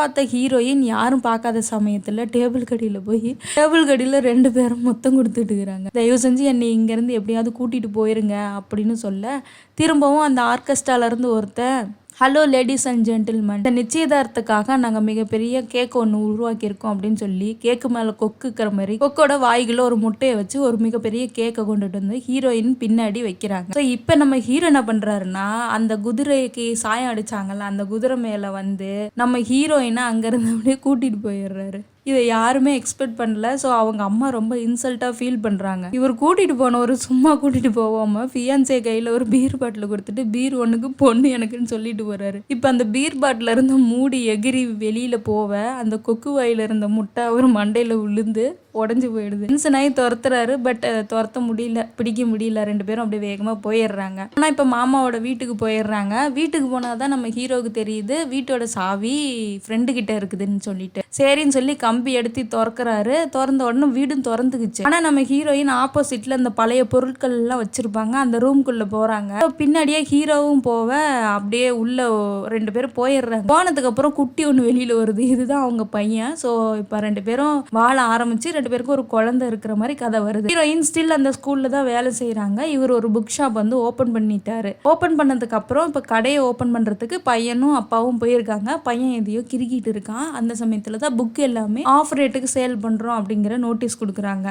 பார்த்த ஹீரோயின் யாரும் பார்க்காத சமயத்துல டேபிளுக்கு அடியில போய் டேபிளுக்கு அடியில 2 பேரும் மொத்தம் கொடுத்துட்டு இருக்கிறாங்க. தயவு செஞ்சு என்னை இங்க இருந்து எப்படியாவது கூட்டிட்டு போயிருங்க அப்படின்னு சொல்ல திரும்பவும் அந்த ஆர்கெஸ்ட்ரால இருந்து ஒருத்தன், ஹலோ லேடிஸ் அண்ட் ஜென்டில்மேன், இந்த நிச்சயதார்த்தத்துக்காக நாங்கள் மிகப்பெரிய கேக் ஒன்று உருவாக்கியிருக்கோம் அப்படின்னு சொல்லி கேக்கு மேலே கொக்குக்கிற மாதிரி கொக்கோட வாய்க்குள்ள ஒரு முட்டையை வச்சு ஒரு மிகப்பெரிய கேக்கை கொண்டுட்டு வந்து ஹீரோயின் பின்னாடி வைக்கிறாங்க. ஸோ இப்போ நம்ம ஹீரோ என்ன பண்ணுறாருன்னா, அந்த குதிரைக்கு சாயம் அடிச்சாங்கல்ல அந்த குதிரை மேலே வந்து நம்ம ஹீரோயினை அங்கேருந்து அப்படியே கூட்டிகிட்டு போயிடுறாரு. இதை யாருமே எக்ஸ்பெக்ட் பண்ணல. ஸோ அவங்க அம்மா ரொம்ப இன்சல்ட்டாக ஃபீல் பண்ணுறாங்க. இவர் கூட்டிகிட்டு போனவர் சும்மா கூட்டிகிட்டு போகாமல் ஃபியான்சே கையில் ஒரு பீர் பாட்டில் கொடுத்துட்டு பீர் ஒன்றுக்கு பொண்ணு எனக்குன்னு சொல்லிட்டு போகிறாரு. இப்போ அந்த பீர் பாட்டில் இருந்த மூடி எகிரி வெளியில் போக அந்த கொக்கு வாயில் இருந்த முட்டை அவர் மண்டையில் விழுந்து உடஞ்சி போயிடுது. டென்ஷனாகி துரத்துறாரு. பட் துரத்த முடியல, பிடிக்க முடியல. 2 பேரும் அப்படியே வேகமாக போயிடுறாங்க. ஆனால் இப்போ மாமாவோட வீட்டுக்கு போயிடுறாங்க. வீட்டுக்கு போனாதான் நம்ம ஹீரோவுக்கு தெரியுது வீட்டோட சாவி ஃப்ரெண்டு கிட்ட இருக்குதுன்னு சொல்லிட்டு. சரின்னு சொல்லி கம்பி எடுத்து திறக்கிறாரு. திறந்த உடனே வீடும் திறந்துக்குச்சு. ஆனால் நம்ம ஹீரோயின் ஆப்போசிட்ல அந்த பழைய பொருட்கள் எல்லாம் வச்சிருப்பாங்க அந்த ரூம்குள்ள போறாங்க. பின்னாடியே ஹீரோவும் போவ அப்படியே உள்ள 2 பேரும் போயிடுறாங்க. போனதுக்கு அப்புறம் குட்டி ஒன்று வெளியில வருது. இதுதான் அவங்க பையன். ஸோ இப்போ 2 பேரும் வாழ ஆரம்பிச்சு 2 பேருக்கும் ஒரு குழந்தை இருக்கிற மாதிரி கதை வருது. ஹீரோயின் ஸ்டில் அந்த ஸ்கூல்ல தான் வேலை செய்யறாங்க. இவர் ஒரு புக் ஷாப் வந்து ஓபன் பண்ணிட்டாரு. ஓபன் பண்ணதுக்கு அப்புறம் இப்ப கடையை ஓபன் பண்றதுக்கு பையனும் அப்பாவும் போயிருக்காங்க. பையன் எதையோ கிறுக்கிட்டு இருக்கான். அந்த சமயத்துல தான் புக் எல்லாமே ஆஃப் ரேட்டுக்கு சேல் பண்றோம் அப்படிங்கிற நோட்டீஸ் கொடுக்குறாங்க.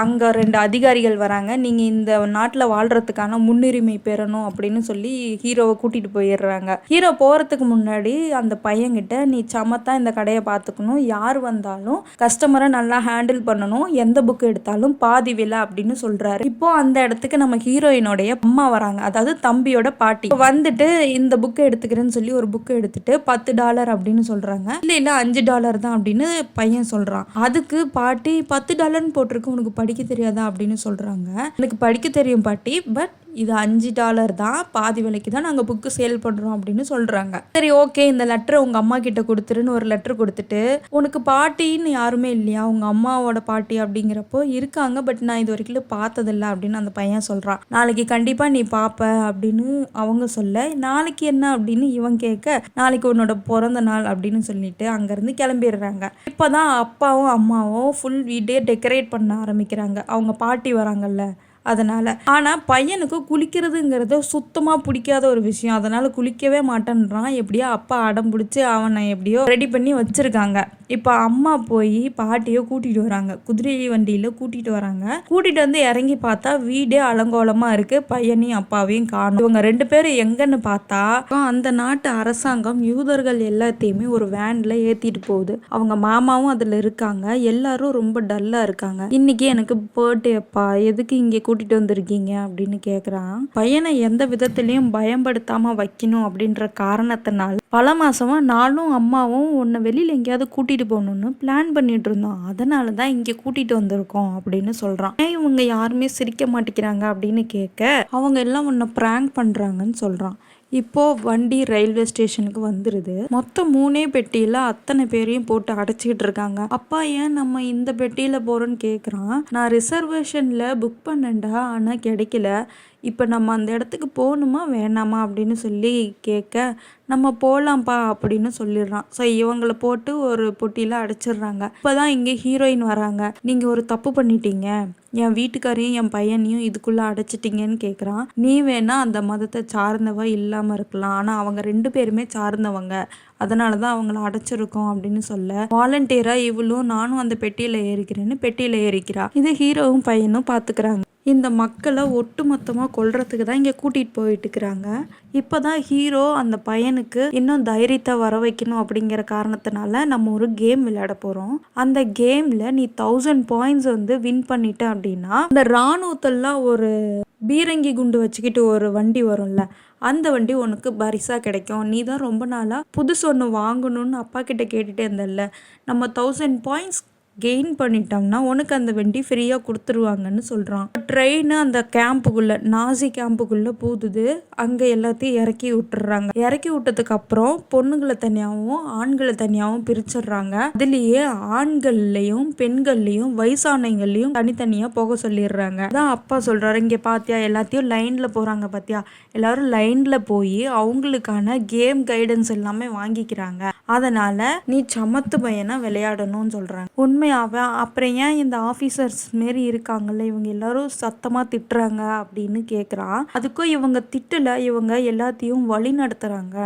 அங்க 2 அதிகாரிகள் வராங்க. நீங்க இந்த நாட்டுல வாழ்றதுக்கான முன்னுரிமை பெறணும் அப்படின்னு சொல்லி ஹீரோவை கூட்டிட்டு போயிடுறாங்க. ஹீரோ போறதுக்கு முன்னாடி அந்த பையன்கிட்ட, நீ சமத்தா இந்த கடையை பார்த்துக்கணும், யார் வந்தாலும் கஸ்டமரை நல்லா ஹேண்டில் பண்ணணும், எந்த புக் எடுத்தாலும் பாதி விலை அப்படின்னு சொல்றாரு. இப்போ அந்த இடத்துக்கு நம்ம ஹீரோயினோடைய அம்மா வராங்க, அதாவது தம்பியோட பாட்டி வந்துட்டு இந்த புக்கை எடுத்துக்கிறேன்னு சொல்லி ஒரு புக்கை எடுத்துட்டு $10 அப்படின்னு சொல்றாங்க. இல்ல $5 தான் அப்படின்னு பையன் சொல்றான். அதுக்கு பாட்டி $10 போட்டிருக்கு, உனக்கு படிக்க தெரியாதா அப்படின்னு சொல்றாங்க. எனக்கு படிக்க தெரியும் பாட்டி, பட் இது $5 தான், பாதி விலைக்கு தான் நாங்கள் புக்கு சேல் பண்ணுறோம் அப்படின்னு சொல்கிறாங்க. சரி ஓகே, இந்த லெட்டரை உங்கள் அம்மா கிட்ட கொடுத்துருன்னு ஒரு லெட்டர் கொடுத்துட்டு, உனக்கு பாட்டின்னு யாருமே இல்லையா, உங்கள் அம்மாவோட பாட்டி அப்படிங்கிறப்போ இருக்காங்க, பட் நான் இது வரைக்கும் பார்த்ததில்ல அப்படின்னு அந்த பையன் சொல்கிறான். நாளைக்கு கண்டிப்பாக நீ பார்ப்ப அப்படின்னு அவங்க சொல்ல, நாளைக்கு என்ன அப்படின்னு இவன் கேட்க, நாளைக்கு உன்னோட பிறந்த நாள் அப்படின்னு சொல்லிட்டு அங்கேருந்து கிளம்பிடுறாங்க. இப்போ தான் அப்பாவும் அம்மாவும் ஃபுல் வீடே டெக்கரேட் பண்ண ஆரம்பிக்கிறாங்க, அவங்க பாட்டி வராங்கல்ல அதனால். ஆனால் பையனுக்கு குளிக்கிறதுங்கிறது சுத்தமாக பிடிக்காத ஒரு விஷயம், அதனால் குளிக்கவே மாட்டேன்றான். எப்படியோ அப்பா அடம் பிடிச்சி அவனை எப்படியோ ரெடி பண்ணி வச்சுருக்காங்க. இப்போ அம்மா போய் பாட்டியை கூட்டிகிட்டு வராங்க, குதிரை வண்டியில் கூட்டிகிட்டு வராங்க. கூட்டிகிட்டு வந்து இறங்கி பார்த்தா வீடே அலங்கோலமாக இருக்குது, பையனையும் அப்பாவையும் காணும். இவங்க 2 பேரும் எங்கன்னு பார்த்தா அந்த நாட்டு அரசாங்கம் யூதர்கள் எல்லாத்தையுமே ஒரு வேனில் ஏற்றிட்டு போகுது. அவங்க மாமாவும் அதில் இருக்காங்க. எல்லாரும் ரொம்ப டல்லாக இருக்காங்க. இன்னைக்கு எனக்கு பர்த்டேப்பா, எதுக்கு இங்கே கூட்டிட்டு வந்திருக்கீங்க அப்படின்னு கேட்குறான். பையனை எந்த விதத்துலையும் பயன்படுத்தாமல் வைக்கணும் அப்படின்ற காரணத்தினால பல மாசமா நானும் அம்மாவும் உன்னை வெளியில் எங்கேயாவது கூட்டிட்டு போகணும்னு பிளான் பண்ணிட்டு இருந்தோம், அதனால தான் இங்கே கூட்டிட்டு வந்திருக்கோம் அப்படின்னு சொல்கிறான். இவங்க யாருமே சிரிக்க மாட்டேங்கிறாங்க அப்படின்னு கேட்க, அவங்க எல்லாம் உன்னை ப்ராங்க் பண்ணுறாங்கன்னு சொல்கிறான். இப்போது வண்டி ரயில்வே ஸ்டேஷனுக்கு வந்துடுது. மொத்தம் 3 பெட்டியில் அத்தனை பேரையும் போட்டு அடைச்சிக்கிட்டு இருக்காங்க. அப்பா ஏன் நம்ம இந்த பெட்டியில் போகிறோன்னு கேட்குறான். நான் ரிசர்வேஷனில் புக் பண்ணேன்டா, ஆனால் கிடைக்கல. இப்போ நம்ம அந்த இடத்துக்கு போகணுமா வேணாமா அப்படின்னு சொல்லி கேட்க, நம்ம போகலாம்ப்பா அப்படின்னு சொல்லிடுறான். ஸோ இவங்களை போட்டு ஒரு பொட்டியில் அடைச்சிடுறாங்க. இப்போ தான் இங்கே ஹீரோயின் வராங்க. நீங்கள் ஒரு தப்பு பண்ணிட்டீங்க, என் வீட்டுக்காரையும் என் பையனையும் இதுக்குள்ளே அடைச்சிட்டிங்கன்னு கேட்குறான். நீ வேணா அந்த மதத்தை சார்ந்தவ இல்லாமல் இருக்கலாம், ஆனால் அவங்க 2 பேருமே சார்ந்தவங்க, அதனால தான் அவங்கள அடைச்சிருக்கோம் அப்படின்னு சொல்ல, வாலண்டியராக இவளும் நானும் அந்த பெட்டியில் ஏறிக்கிறேன்னு பெட்டியில் ஏறிக்கிறா. இது ஹீரோவும் பையனும் பார்த்துக்கிறாங்க. இந்த மக்களை ஒட்டு மொத்தமாக கொல்றதுக்கு தான் இங்கே கூட்டிகிட்டு போயிட்டு இருக்கிறாங்க. இப்போ தான் ஹீரோ அந்த பையனுக்கு இன்னும் தைரியத்தை வர வைக்கணும் அப்படிங்கிற காரணத்தினால நம்ம ஒரு கேம் விளையாட போகிறோம். அந்த கேமில் நீ 1000 பாயிண்ட்ஸ் வந்து வின் பண்ணிட்ட அப்படின்னா, இந்த இராணுவத்தெல்லாம் ஒரு பீரங்கி குண்டு வச்சுக்கிட்டு ஒரு வண்டி வரும்ல, அந்த வண்டி உனக்கு பரிசாக கிடைக்கும். நீ தான் ரொம்ப நாளாக புதுசு ஒன்று வாங்கணும்னு அப்பா கிட்ட கேட்டுகிட்டே இருந்தல்ல, நம்ம 1000 பாயிண்ட்ஸ் கெயின் பண்ணிட்டோம்னா உனக்கு அந்த வண்டி ஃப்ரீயாக கொடுத்துருவாங்கன்னு சொல்கிறான். ட்ரெயின் அந்த கேம்புக்குள்ளே, நாசி கேம்புக்குள்ளே போகுது. அங்கே எல்லாத்தையும் இறக்கி விட்டுறாங்க. இறக்கி விட்டதுக்கு அப்புறம் பொண்ணுங்களை தனியாகவும் ஆண்களை தனியாகவும் பிரிச்சிடுறாங்க. அதுலேயே ஆண்கள்லையும் பெண்கள்லையும் வயசானவங்களையும் தனித்தனியாக போக சொல்லிடுறாங்க. அதான் அப்பா சொல்கிறாரு, இங்கே பார்த்தியா எல்லாத்தையும் லைனில் போகிறாங்க பார்த்தியா, எல்லாரும் லைனில் போய் அவங்களுக்கான கேம் கைடன்ஸ் எல்லாமே வாங்கிக்கிறாங்க, அதனால் நீ சமத்து பையனை விளையாடணும்னு சொல்கிறாங்க. உண்மையாவே அப்புறம் ஏன் இந்த ஆஃபீஸர்ஸ் மாரி இருக்காங்கல்ல இவங்க எல்லாரும் சத்தமாக திட்டுறாங்க அப்படின்னு கேட்குறான். அதுக்கும் இவங்க திட்டல, இவங்க எல்லாத்தையும் வழி நடத்துகிறாங்க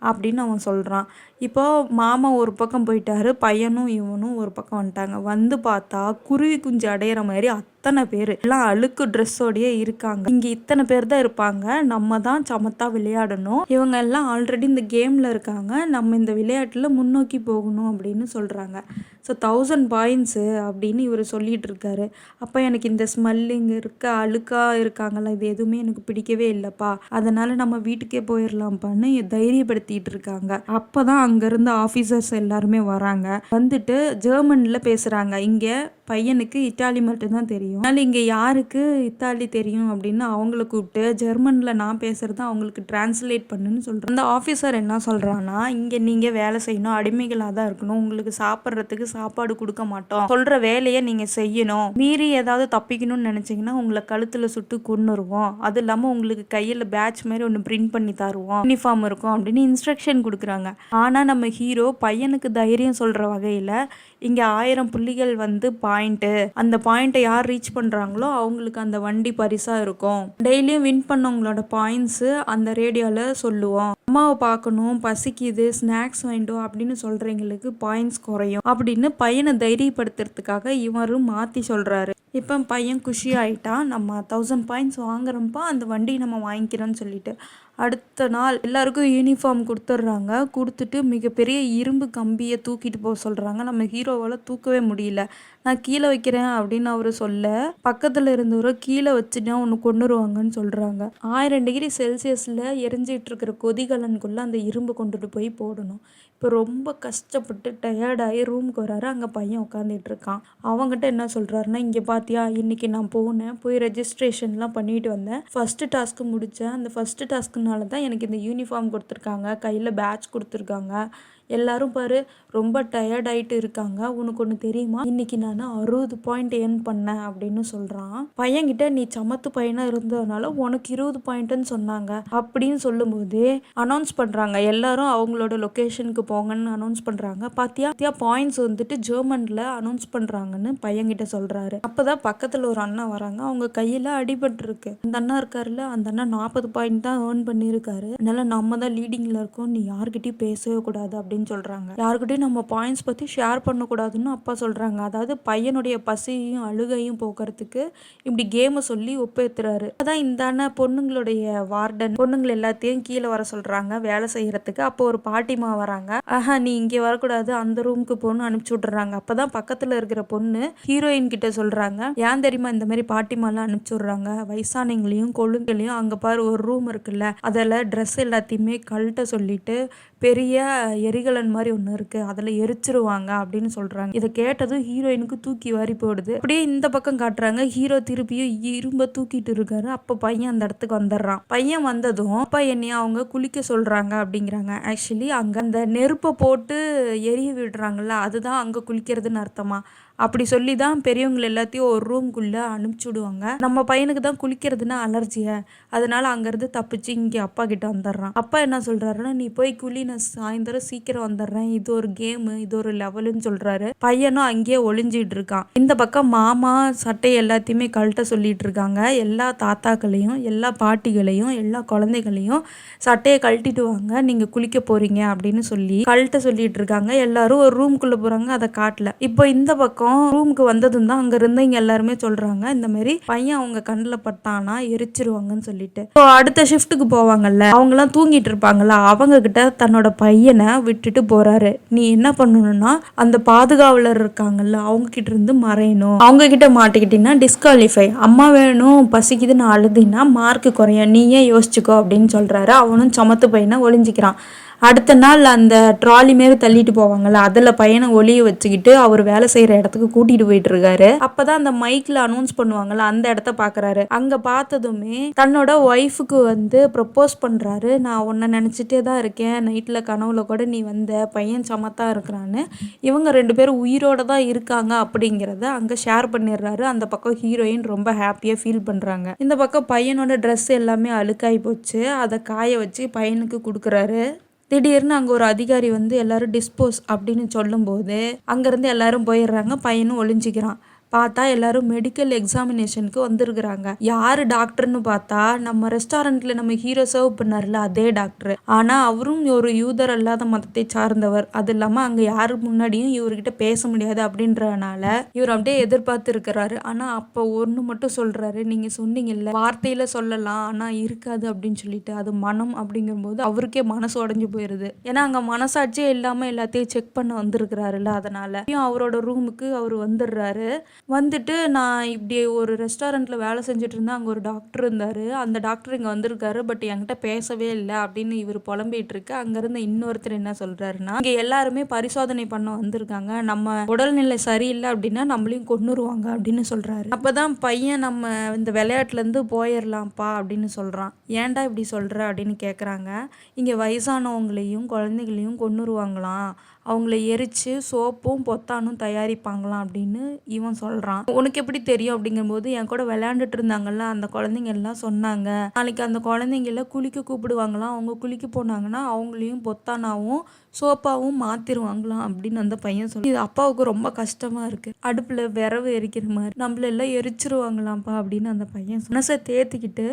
அப்படின்னு அவன் சொல்கிறான். இப்போது மாமா ஒரு பக்கம் போயிட்டாரு, பையனும் இவனும் ஒரு பக்கம் வந்துட்டாங்க. வந்து பார்த்தா குருவி குஞ்சு அடையிற மாதிரி அத்தனை பேர் எல்லாம் அழுக்கு ட்ரெஸ்ஸோடையே இருக்காங்க. இங்கே இத்தனை பேர் தான் இருப்பாங்க, நம்ம தான் சமத்தா விளையாடணும், இவங்க எல்லாம் ஆல்ரெடி இந்த கேமில் இருக்காங்க, நம்ம இந்த விளையாட்டில் முன்னோக்கி போகணும் அப்படின்னு சொல்கிறாங்க. ஸோ 1000 பாயிண்ட்ஸு அப்படின்னு இவர் சொல்லிகிட்டு இருக்காரு. அப்போ எனக்கு இந்த ஸ்மெல்லிங் இருக்க அழுக்காக இருக்காங்கல்ல, இது எதுவுமே எனக்கு பிடிக்கவே இல்லைப்பா, அதனால் நம்ம வீட்டுக்கே போயிடலாம்ப்பான்னு தைரியப்படுத்திட்டு இருக்காங்க. அப்போ தான் அங்கேருந்து ஆஃபீஸர்ஸ் எல்லாருமே வராங்க. வந்துட்டு ஜெர்மனில் பேசுகிறாங்க. இங்கே பையனுக்கு இத்தாலி மட்டும்தான் தெரியும், அதனால் இங்கே யாருக்கு இத்தாலி தெரியும் அப்படின்னு அவங்கள கூப்பிட்டு ஜெர்மனில் நான் பேசுகிறத அவங்களுக்கு டிரான்ஸ்லேட் பண்ணுன்னு சொல்கிறேன். அந்த ஆஃபீஸர் என்ன சொல்கிறான்னா, இங்கே நீங்கள் வேலை செய்யணும், அடிமைகளாக தான் இருக்கணும், உங்களுக்கு சாப்பிட்றதுக்கு சாப்பாடு கொடுக்க மாட்டோம், சொல்கிற வேலையை நீங்கள் செய்யணும், மீறி ஏதாவது தப்பிக்கணும்னு நினச்சிங்கன்னா உங்களை கழுத்தில் சுட்டு கொன்னுருவோம், அது இல்லாமல் உங்களுக்கு கையில் பேட்ச் மாதிரி ஒன்று பிரிண்ட் பண்ணி தருவோம், யூனிஃபார்ம் இருக்கும் அப்படின்னு இன்ஸ்ட்ரக்ஷன் கொடுக்குறாங்க. ஆனால் நம்ம ஹீரோ பையனுக்கு தைரியம் சொல்கிற வகையில் இங்கே 1000 புள்ளிகள் வந்து பாயிண்ட்டு, அந்த பாயிண்ட்டை யார் ரீச் பண்ணுறாங்களோ அவங்களுக்கு அந்த வண்டி பரிசாக இருக்கும், டெய்லியும் வின் பண்ணவங்களோட பாயிண்ட்ஸு அந்த ரேடியோவில் சொல்லுவோம், அம்மாவை பார்க்கணும், பசிக்குது, ஸ்நாக்ஸ் வாங்கிட்டோம் அப்படின்னு சொல்கிறவங்களுக்கு பாயிண்ட்ஸ் குறையும் அப்படின்னு பையனை தைரியப்படுத்துறதுக்காக இவரும் மாற்றி சொல்கிறாரு. இப்போ பையன் குஷி ஆகிட்டான், நம்ம 1000 பாயிண்ட்ஸ் வாங்குறோம்ப்பா, அந்த வண்டி நம்ம வாங்கிக்கிறோன்னு சொல்லிட்டு. அடுத்த நாள் எல்லாருக்கும் யூனிஃபார்ம் கொடுத்துட்றாங்க. கொடுத்துட்டு மிகப்பெரிய இரும்பு கம்பியை தூக்கிட்டு போக சொல்கிறாங்க. நம்ம ஹீரோவால் தூக்கவே முடியல. நான் கீழே வைக்கிறேன் அப்படின்னு அவர் சொல்ல, பக்கத்தில் இருந்தவரை கீழே வச்சுட்டா ஒன்று கொண்டுருவாங்கன்னு சொல்கிறாங்க. 1000 டிகிரி செல்சியஸில் எரிஞ்சிட்டு இருக்கிற கொதிகலனுக்குள்ளே அந்த இரும்பு கொண்டுட்டு போய் போடணும். இப்போ ரொம்ப கஷ்டப்பட்டு டயர்டாகி ரூமுக்கு வராரு. அங்கே பையன் உட்காந்துட்டு இருக்கான். அவங்ககிட்ட என்ன சொல்கிறாருன்னா, இங்கே பார்த்தியா இன்றைக்கி நான் போய் ரெஜிஸ்ட்ரேஷன்லாம் பண்ணிட்டு வந்தேன். ஃபஸ்ட்டு டாஸ்க்கு முடித்தேன். அந்த ஃபஸ்ட்டு டாஸ்க்குனால தான் எனக்கு இந்த யூனிஃபார்ம் கொடுத்துருக்காங்க, கையில் பேட்ச் கொடுத்துருக்காங்க. எல்லாரும் பாரு ரொம்ப டயர்ட் ஆகிட்டு இருக்காங்க. உனக்கு ஒன்று தெரியுமா, இன்னைக்கு நான் 60 பாயிண்ட் ஏர்ன் பண்ணேன் அப்படின்னு சொல்கிறான். பையன்கிட்ட நீ சமத்து பையனாக இருந்ததுனால உனக்கு 20 பாயிண்ட்டுன்னு சொன்னாங்க அப்படின்னு சொல்லும்போது அனௌன்ஸ் பண்ணுறாங்க. எல்லாரும் அவங்களோட லொக்கேஷனுக்கு போங்கன்னு அனௌன்ஸ் பண்ணுறாங்க. பாத்தியா பாயிண்ட்ஸ் வந்துட்டு ஜெர்மனில் அனௌன்ஸ் பண்ணுறாங்கன்னு பையன்கிட்ட சொல்கிறாரு. அப்போ தான் பக்கத்தில் ஒரு அண்ணா வராங்க. அவங்க கையில் அடிபட்டுருக்கு. அந்த அண்ணா இருக்காருல்ல, அந்த அண்ணா 40 பாயிண்ட் தான் ஏர்ன் பண்ணியிருக்காரு. அதனால நம்ம தான் லீடிங்கில் இருக்கோம், நீ யார்கிட்டையும் பேசவே கூடாது அப்படின்னு சொல்றாங்க. யாருக்கிட்டையும் நம்ம பாயிண்ட்ஸ் பத்தி ஷேர் பண்ணக்கூடாதுன்னு அப்பா சொல்றாங்க. அதாவது பையனுடைய பசியையும் அழுகையும் போக்குறதுக்கு இப்படி கேமை சொல்லி ஒப்பேத்துறாரு. அதான் இந்த பொண்ணுங்களுடைய வார்டன் பொண்ணுங்களை எல்லாத்தையும் கீழே வர சொல்றாங்க வேலை செய்யறதுக்கு. அப்போ ஒரு பாட்டிமா வராங்க. நீ இங்கே வரக்கூடாது, அந்த ரூமுக்கு போன்னு அனுப்பிச்சு விடுறாங்க. அப்பதான் பக்கத்துல இருக்கிற பொண்ணு ஹீரோயின் கிட்ட சொல்றாங்க, ஏன் தெரியுமா இந்த மாதிரி பாட்டிமாலாம் அனுப்பிச்சு விடுறாங்க, வயசானங்களையும் கொழுங்களையும் அங்க பாரு ஒரு ரூம் இருக்குல்ல, அதில் ட்ரெஸ் எல்லாத்தையுமே கழட்ட சொல்லிட்டு பெரிய எரிகலன் மாதிரி ஒன்று இருக்குது, அதில் எரிச்சிருவாங்க அப்படின்னு சொல்கிறாங்க. இதை கேட்டதும் ஹீரோயினுக்கு தூக்கி வாரி போடுது. அப்படியே இந்த பக்கம் காட்டுறாங்க, ஹீரோ திருப்பியும் இரும்ப தூக்கிட்டு இருக்காரு. அப்போ பையன் அந்த இடத்துக்கு வந்துடுறான். பையன் வந்ததும் அப்பா என்னைய அவங்க குளிக்க சொல்கிறாங்க அப்படிங்கிறாங்க. ஆக்சுவலி அங்கே அந்த நெருப்பை போட்டு எரிய விடுறாங்கல்ல, அதுதான் அங்கே குளிக்கிறதுன்னு அர்த்தமா. அப்படி சொல்லி தான் பெரியவங்க எல்லாத்தையும் ஒரு ரூம்குள்ளே அனுப்பிச்சி விடுவாங்க. நம்ம பையனுக்கு தான் குளிக்கிறதுனா அலர்ஜியை, அதனால அங்கேருந்து தப்பிச்சு இங்கே அப்பா கிட்ட வந்துடுறான். அப்பா என்ன சொல்கிறாருன்னா, நீ போய் குளி, நான் சாயந்தரம் சீக்கிரம் வந்துடுறேன், இது ஒரு கேமு, இது ஒரு லெவலுன்னு சொல்கிறாரு. பையனும் அங்கேயே ஒளிஞ்சிட்டு இருக்கான். இந்த பக்கம் மாமா சட்டை எல்லாத்தையுமே கழட்ட சொல்லிட்டு இருக்காங்க. எல்லா தாத்தாக்களையும், எல்லா பாட்டிகளையும், எல்லா குழந்தைகளையும் சட்டையை கழட்டிட்டு வாங்க, நீங்கள் குளிக்க போறீங்க அப்படின்னு சொல்லி கழட்ட சொல்லிட்டு இருக்காங்க. எல்லாரும் ஒரு ரூம்குள்ளே போகிறாங்க, அதை காட்டல. இப்போ இந்த பக்கம் ரூமுக்கு வந்ததும் தான் அங்க இருந்து இங்க எல்லாருமே சொல்றாங்க, இந்த மாதிரி பையன் அவங்க கண்ணில் பட்டானா எரிச்சிருவாங்கன்னு சொல்லிட்டு. அடுத்த ஷிஃப்ட்டுக்கு போவாங்கல்ல, அவங்க எல்லாம் தூங்கிட்டு இருப்பாங்கல்ல, அவங்க கிட்ட தன்னோட பையனை விட்டுட்டு போறாரு. நீ என்ன பண்ணணும்னா, அந்த பாதுகாவலர் இருக்காங்கல்ல, அவங்க கிட்ட இருந்து மறையணும், அவங்க கிட்ட மாட்டிக்கிட்டீங்கன்னா டிஸ்குவாலிஃபை, அம்மா வேணும் பசிக்குதுன்னு அழுதினா மார்க் குறையும், நீயே யோசிச்சுக்கோ அப்படின்னு சொல்றாரு. அவனும் சமத்து பையனை ஒளிஞ்சிக்கிறான். அடுத்த நாள் அந்த ட்ராலி மாரி தள்ளிட்டு போவாங்கல்ல, அதில் பையனை ஒளிய வச்சுக்கிட்டு அவர் வேலை செய்கிற இடத்துக்கு கூட்டிகிட்டு போயிட்டு இருக்காரு. அப்போதான் அந்த மைக்கில் அனௌன்ஸ் பண்ணுவாங்கல்ல, அந்த இடத்த பார்க்குறாரு. அங்கே பார்த்ததுமே தன்னோட ஒய்ஃபுக்கு வந்து ப்ரப்போஸ் பண்ணுறாரு. நான் உன்னை நினச்சிட்டே தான் இருக்கேன், நைட்டில் கனவுல கூட நீ வந்த, பையன் சமத்தா இருக்கிறான்னு. இவங்க 2 பேரும் உயிரோட தான் இருக்காங்க அப்படிங்கிறத அங்கே ஷேர் பண்ணிடுறாரு. அந்த பக்கம் ஹீரோயின் ரொம்ப ஹாப்பியாக ஃபீல் பண்ணுறாங்க. இந்த பக்கம் பையனோட ட்ரெஸ் எல்லாமே அழுக்காகி போச்சு, அதை காய வச்சு பையனுக்கு கொடுக்குறாரு. திடீர்னு அங்கே ஒரு அதிகாரி வந்து எல்லாரும் டிஸ்போஸ் அப்படின்னு சொல்லும்போது அங்கேருந்து எல்லாரும் போயிடுறாங்க. பையனும் ஒளிஞ்சிக்கிறான். பார்த்தா எல்லாரும் மெடிக்கல் எக்ஸாமினேஷனுக்கு வந்திருக்கிறாங்க. யாரு டாக்டர்னு பார்த்தா நம்ம ரெஸ்டாரண்ட்ல நம்ம ஹீரோ சர்வ் பண்ணார்ல அதே டாக்டர். ஆனா அவரும் ஒரு யூதர் அல்லாத மதத்தை சார்ந்தவர். அது இல்லாம அங்க யாரு முன்னாடியும் இவர்கிட்ட பேச முடியாது அப்படின்றனால இவர் அப்படியே எதிர்பார்த்து இருக்கிறாரு. ஆனா அப்ப ஒண்ணு மட்டும் சொல்றாரு, நீங்க சொன்னீங்கல்ல வார்த்தையில சொல்லலாம் ஆனா இருக்காது அப்படின்னு சொல்லிட்டு, அது மனம் அப்படிங்கும்போது அவருக்கே மனசு உடைஞ்சு போயிருது. ஏன்னா அங்க மனசாட்சியே இல்லாம எல்லாத்தையும் செக் பண்ண வந்திருக்கிறாருல்ல, அதனால அவரோட ரூமுக்கு அவர் வந்துடுறாரு. வந்துட்டு நான் இப்படி ஒரு ரெஸ்டாரண்ட்டில் வேலை செஞ்சுட்டு இருந்தேன், அங்கே ஒரு டாக்டர் இருந்தார், அந்த டாக்டர் இங்கே வந்திருக்காரு, பட் என்கிட்ட பேசவே இல்லை அப்படின்னு இவர் புலம்பிகிட்டு இருக்கு. அங்கேருந்து இன்னொருத்தர் என்ன சொல்கிறாருன்னா, இங்கே எல்லாருமே பரிசோதனை பண்ண வந்திருக்காங்க, நம்ம உடல்நிலை சரியில்லை அப்படின்னா நம்மளையும் கொன்னுருவாங்க அப்படின்னு சொல்கிறாரு. அப்போ தான் பையன் நம்ம இந்த விளையாட்டுலேருந்து போயிடலாம்ப்பா அப்படின்னு சொல்கிறான். ஏன்டா இப்படி சொல்கிற அப்படின்னு கேட்குறாங்க. இங்கே வயசானவங்களையும் குழந்தைகளையும் கொன்னுருவாங்களாம், அவங்கள எரித்து சோப்பும் பொத்தானும் தயாரிப்பாங்களாம் அப்படின்னு இவன் சொல்கிறான். உனக்கு எப்படி தெரியும் அப்படிங்கும்போது, என் கூட விளையாண்டுட்டு இருந்தாங்கல்ல அந்த குழந்தைங்க எல்லாம் சொன்னாங்க, நாளைக்கு அந்த குழந்தைங்கள குளிக்க கூப்பிடுவாங்களாம், அவங்க குளிக்க போனாங்கன்னா அவங்களையும் பொத்தானாவும் சோப்பாவும் மாற்றிடுவாங்களாம் அப்படின்னு அந்த பையன் சொல்லி. இது அப்பாவுக்கு ரொம்ப கஷ்டமாக இருக்குது, அடுப்பில் விரவு எரிக்கிற மாதிரி நம்மளெல்லாம் எரிச்சிருவாங்களாம்ப்பா அப்படின்னு அந்த பையன் மனசை தேர்த்திக்கிட்டு,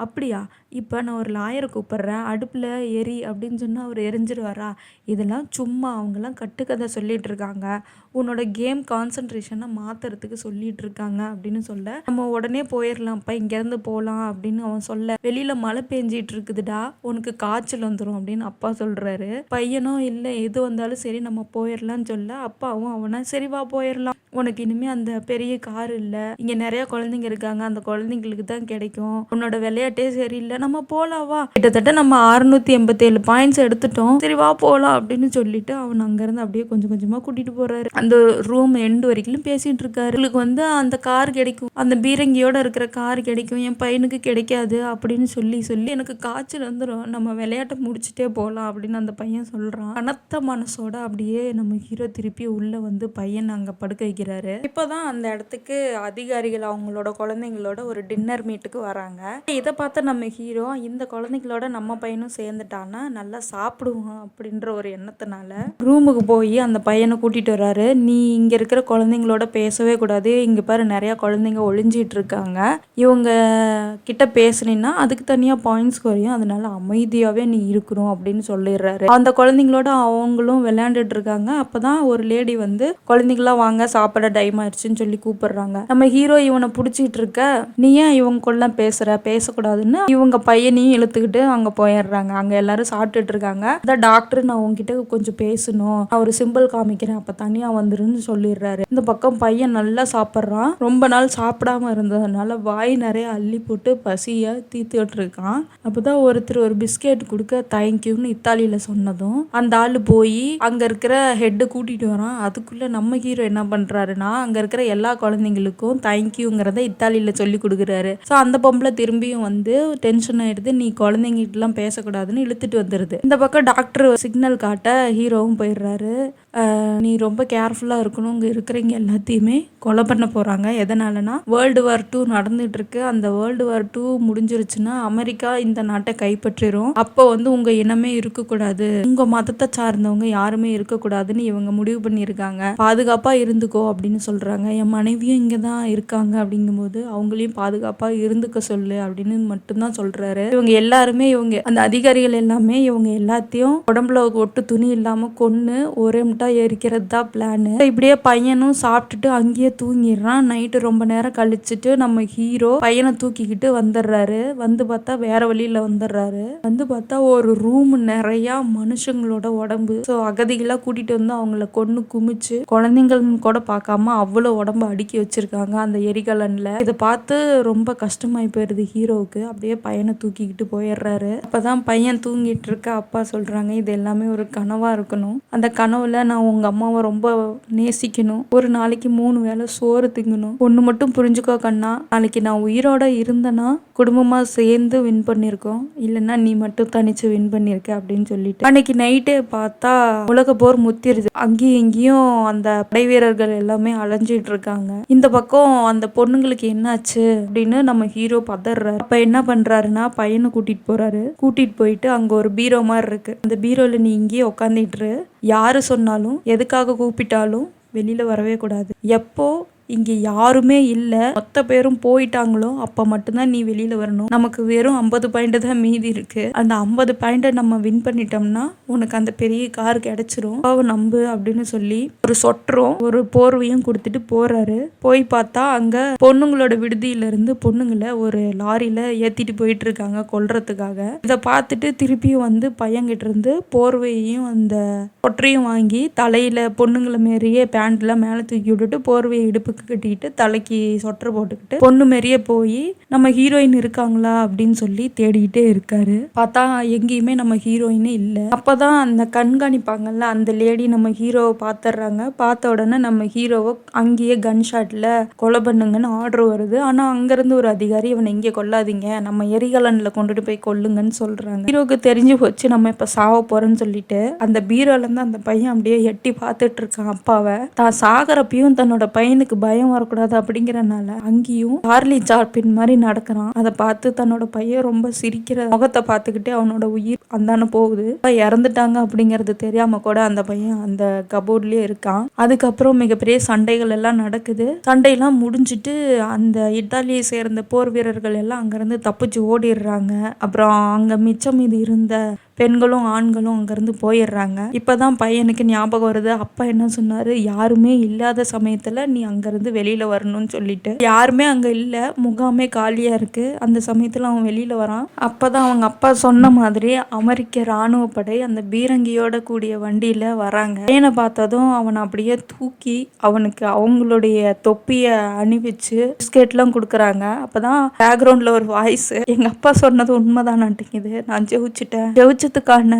அப்படியா இப்போ நான் ஒரு லாயரை கூப்பிட்றேன், அடுப்பில் எரி அப்படின்னு சொன்னால் அவர் எரிஞ்சிருவாரா, இதெல்லாம் சும்மா அவங்கெல்லாம் கட்டுக்கதை சொல்லிட்டு இருக்காங்க, உன்னோட கேம் கான்சன்ட்ரேஷனை மாற்றுறதுக்கு சொல்லிட்டு இருக்காங்க அப்படின்னு சொல்ல, நம்ம உடனே போயிடலாம்ப்பா இங்கேருந்து போகலாம் அப்படின்னு அவன் சொல்ல, வெளியில் மழை பெஞ்சிட்டு இருக்குதுடா, உனக்கு காய்ச்சல் வந்துடும் அப்படின்னு அப்பா சொல்கிறாரு. பையனும் இல்லை எது வந்தாலும் சரி நம்ம போயிடலான்னு சொல்ல, அப்பாவும் அவனை சரி வா போயிடலாம், உனக்கு இனிமே அந்த பெரிய கார் இல்ல, இங்க நிறைய குழந்தைங்க இருக்காங்க, அந்த குழந்தைங்களுக்கு தான் கிடைக்கும், உன்னோட விளையாட்டே சரியில்லை, நம்ம போலாம் வா. கிட்டத்தட்ட நம்ம 687 பாயிண்ட்ஸ் எடுத்துட்டோம், சரி வா போலாம் அப்படின்னு சொல்லிட்டு அவன் அங்கிருந்து அப்படியே கொஞ்சம் கொஞ்சமா கூட்டிட்டு போறாரு. அந்த ரூம் எண்டு வரைக்கும் பேசிட்டு இருக்காரு. உங்களுக்கு வந்து அந்த கார் கிடைக்கும், அந்த பீரங்கியோட இருக்கிற கார் கிடைக்கும், என் பையனுக்கு கிடைக்காது அப்படின்னு சொல்லி சொல்லி எனக்கு காய்ச்சல் வந்துடும், நம்ம விளையாட்டை முடிச்சுட்டே போகலாம் அப்படின்னு அந்த பையன் சொல்றான். கனத்த மனசோட அப்படியே நம்ம ஹீரோ திருப்பி உள்ள வந்து பையன் அங்க படுக்க வைக்கிறாரு. இப்பதான் அந்த இடத்துக்கு அதிகாரிகள் அவங்களோட குழந்தைங்களோட ஒரு டின்னர் மீட்டுக்கு வராங்க. இதை பார்த்த நம்ம ஹீரோ இந்த குழந்தைங்களோட நம்ம பையனும் சேர்ந்துட்டான்னா நல்லா சாப்பிடுவோம் அப்படின்ற ஒரு எண்ணத்தினால ரூமுக்கு போய் அந்த பையனை கூட்டிட்டு வர்றாரு. நீ இங்க இருக்கிற குழந்தைங்களோட பேசவே கூடாது, இங்க பாரு நிறைய குழந்தைங்க ஒளிஞ்சிட்டு இருக்காங்க, இவங்க கிட்ட பேசுனீன்னா அதுக்கு தனியா பாயிண்ட்ஸ் குறையும், அதனால அமைதியாவே நீ இருக்கணும் அப்படின்னு சொல்லிடுறாரு. அந்த குழந்தைங்களோட அவங்களும் விளையாண்டுட்டு இருக்காங்க. அப்பதான் ஒரு லேடி வந்து குழந்தைங்களா வாங்க சாப்பிட டைம் ஆயிடுச்சுன்னு சொல்லி கூப்பிடுறாங்க. நம்ம ஹீரோ இவனை பிடிச்சிட்டு இருக்க, நீ ஏன் இவங்கக்குள்ள பேசக்கூடாதுன்னு இவங்க பையனையும் இழுத்துக்கிட்டு அங்க போயிடுறாங்க. அங்க எல்லாரும் சாப்பிட்டுட்டு இருக்காங்க. அதான் டாக்டர் நான் உங்ககிட்ட கொஞ்சம் பேசணும், நான் ஒரு சிம்பிள் காமிக்கிறேன், அப்ப தனியா வந்துருன்னு சொல்லிடுறாரு. இந்த பக்கம் பையன் நல்லா சாப்பிட்றான், ரொம்ப நாள் சாப்பிடாம இருந்ததுனால வாய் நிறைய அள்ளி போட்டு பசிய தீத்துட்டு இருக்கான். அப்பதான் ஒருத்தர் ஒரு பிஸ்கெட் கொடுக்க தேங்க்யூன்னு இத்தாலியில சொன்னதும் அந்த ஆளு போய் அங்க இருக்கிற ஹெட்டு கூட்டிட்டு வரான். அதுக்குள்ள நம்ம ஹீரோ என்ன பண்றாருன்னா அங்க இருக்கிற எல்லா குழந்தைங்களுக்கும் தேங்க்யூங்கிறத இத்தாலியில சொல்லி கொடுக்குறாரு. ஸோ அந்த பொம்பளை திரும்பியும் வந்து டென்ஷன் ஆயிடுது, நீ குழந்தைங்கிட்ட எல்லாம் பேசக்கூடாதுன்னு இழுத்துட்டு வந்துருது. இந்த பக்கம் டாக்டர் சிக்னல் காட்ட ஹீரோவும் போயிடுறாரு. நீ ரொம்ப கேர்ஃபுல்லாக இருக்கணும், இங்கே இருக்கிறவங்க எல்லாத்தையுமே கொலை பண்ண போகிறாங்க. எதனாலனா வேர்ல்டு வார் 2 நடந்துட்டு இருக்கு, அந்த வேர்ல்டு வார் 2 முடிஞ்சிருச்சுன்னா அமெரிக்கா இந்த நாட்டை கைப்பற்றிரும், அப்போ வந்து உங்கள் இனமே இருக்கக்கூடாது, உங்கள் மதத்தை சார்ந்தவங்க யாருமே இருக்கக்கூடாதுன்னு இவங்க முடிவு பண்ணியிருக்காங்க, பாதுகாப்பாக இருந்துக்கோ அப்படின்னு சொல்கிறாங்க. என் மனைவியும் இங்கே தான் இருக்காங்க அப்படிங்கும்போது அவங்களையும் பாதுகாப்பாக இருந்துக்க சொல்லு அப்படின்னு மட்டும்தான் சொல்கிறாரு. இவங்க எல்லாருமே அந்த அதிகாரிகள் எல்லாமே இவங்க எல்லாத்தையும் உடம்புல ஒட்டு துணி இல்லாமல் கொன்று ஒரே முட்டா எரிக்கிறது தான் பிளானு. இப்படியே பையனும் சாப்பிட்டுட்டு அங்கேயே தூங்கிடுறான். நைட்டு ரொம்ப நேரம் கழிச்சுட்டு நம்ம ஹீரோ பையனை தூக்கிக்கிட்டு வந்துடுறாரு. வந்து பார்த்தா வேற வழியில வந்துடுறாரு. வந்து பார்த்தா ஒரு ரூம் நிறைய மனுஷங்களோட உடம்பு. ஸோ அகதிகளாக கூட்டிட்டு வந்து அவங்கள கொன்னு குமிச்சு குழந்தைங்கள்னு கூட பார்க்காம அவ்வளோ உடம்பு அடுக்கி வச்சிருக்காங்க அந்த எரிகலன்ல. இதை பார்த்து ரொம்ப கஷ்டமாயி போயிருது ஹீரோவுக்கு. அப்படியே பையனை தூக்கிக்கிட்டு போயிடுறாரு. அப்பதான் பையன் தூங்கிட்டு இருக்க அப்பா சொல்றாங்க, இது எல்லாமே ஒரு கனவா இருக்கணும், அந்த கனவுல நான் உங்க அம்மாவை ரொம்ப நேசிக்கணும், ஒரு நாளைக்கு 3 வேளை சோறு திங்கணும், ஒண்ணு மட்டும் புரிஞ்சுக்கோ கண்ணா, நாளைக்கு நான் உயிரோட இருந்தேன்னா குடும்பமா சேர்ந்து வின் பண்ணிருக்கோம், இல்லைன்னா நீ மட்டும் தனிச்சு வின் பண்ணிருக்க அப்படின்னு சொல்லிட்டு அன்னைக்கு நைட்டே பார்த்தா உலக போர் முத்திருது. அங்கேயும் இங்கேயும் அந்த படை வீரர்கள் எல்லாமே அலைஞ்சிட்டு இருக்காங்க. இந்த பக்கம் அந்த பொண்ணுங்களுக்கு என்னாச்சு அப்படின்னு நம்ம ஹீரோ பதறாரு. அப்ப என்ன பண்றாருன்னா பையனை கூட்டிட்டு போறாரு. கூட்டிட்டு போயிட்டு அங்க ஒரு பீரோ மாதிரி இருக்கு, அந்த பீரோல நீ இங்கேயே உக்காந்துட்டு, யாரு சொன்னாலும் எதுக்காக கூப்பிட்டாலும் வெளியில வரவே கூடாது, எப்போ இங்க யாருமே இல்ல மொத்த பேரும் போயிட்டாங்களோ அப்ப மட்டும்தான் நீ வெளியில வரணும், நமக்கு வெறும் 50 பாயிண்ட் தான் மீதி இருக்கு, அந்த 50 பாயிண்ட நம்ம வின் பண்ணிட்டோம்னா உனக்கு அந்த பெரிய கார் கிடைச்சிரும், நம்பு அப்படின்னு சொல்லி ஒரு சொட்டரும் ஒரு போர்வையும் கொடுத்துட்டு போறாரு. போய் பார்த்தா அங்க பொண்ணுங்களோட விடுதியில இருந்து பொண்ணுங்களை ஒரு லாரியில ஏத்திட்டு போயிட்டு இருக்காங்க கொல்றதுக்காக. இதை பார்த்துட்டு திருப்பியும் வந்து பையன்கிட்ட இருந்து போர்வையையும் அந்த சொட்டரையும் வாங்கி தலையில பொண்ணுங்களை மாரியே பேண்ட்ல மேல தூக்கி விட்டுட்டு போர்வையை இடுப்பு கட்டிக்கிட்டு தலைக்கு சொட்டர் போட்டுக்கிட்டு பொண்ணு மாரியே போய் நம்ம ஹீரோயின் இருக்காங்களா அப்படின்னு சொல்லி தேடிக்கிட்டே இருக்காரு. பார்த்தா எங்கேயுமே நம்ம ஹீரோயினே இல்லை. அப்பதான் அந்த கண்காணிப்பாங்கல்ல அந்த லேடி நம்ம ஹீரோவை பார்த்துடுறாங்க. பார்த்த உடனே நம்ம ஹீரோவை அங்கேயே கன் ஷாட்ல கொலை பண்ணுங்கன்னு ஆர்டர் வருது. ஆனா அங்கிருந்து ஒரு அதிகாரி இவனை இங்கே கொல்லாதீங்க, நம்ம எரிகலன்ல கொண்டுட்டு போய் கொல்லுங்கன்னு சொல்றாங்க. ஹீரோக்கு தெரிஞ்சு போச்சு நம்ம இப்ப சாவ போறோம்னு சொல்லிட்டு அந்த பீரோல இருந்து அந்த பையன் அப்படியே எட்டி பார்த்துட்டு இருக்கான் அப்பாவை. தான் சாகரப்பையும் தன்னோட பையனுக்கு பயம் வரக்கூடாது அப்படிங்கறனால அங்கேயும் சார்லி சாப்ளின் மாதிரி நடக்கிறான். அதை பார்த்து தன்னோட பையன் ரொம்ப சிரிக்கிற முகத்தை பார்த்துக்கிட்டே அவனோட உயிர் அந்தான போகுது. இறந்துட்டாங்க அப்படிங்கறது தெரியாம கூட அந்த பையன் அந்த கபோர்ட்லயே இருக்கான். அதுக்கப்புறம் மிகப்பெரிய சண்டைகள் எல்லாம் நடக்குது. சண்டையெல்லாம் முடிஞ்சிட்டு அந்த இத்தாலியை சேர்ந்த போர் வீரர்கள் எல்லாம் அங்கிருந்து தப்பிச்சு ஓடிடுறாங்க. அப்புறம் அங்க மிச்சம் மீது இருந்த பெண்களும் ஆண்களும் அங்கேருந்து போயிடுறாங்க. இப்போதான் பையனுக்கு ஞாபகம் வருது, அப்பா என்ன சொன்னார், யாருமே இல்லாத சமயத்தில் நீ அங்கேருந்து வெளியில் வரணும்னு சொல்லிட்டு. யாருமே அங்கே இல்லை, முகாமே காலியாக இருக்குது. அந்த சமயத்தில் அவன் வெளியில் வரான். அப்போ தான் அவங்க அப்பா சொன்ன மாதிரி அமெரிக்க இராணுவ படை அந்த பீரங்கியோட கூடிய வண்டியில் வராங்க. பையனை பார்த்ததும் அவனை அப்படியே தூக்கி அவனுக்கு அவங்களுடைய தொப்பியை அணிவிச்சு பிஸ்கெட்லாம் கொடுக்குறாங்க. அப்போ தான் பேக்ரவுண்டில் ஒரு வாய்ஸ், எங்கள் அப்பா சொன்னது உண்மைதானாட்டிங்குது, நான் ஜெயிச்சதுக்கான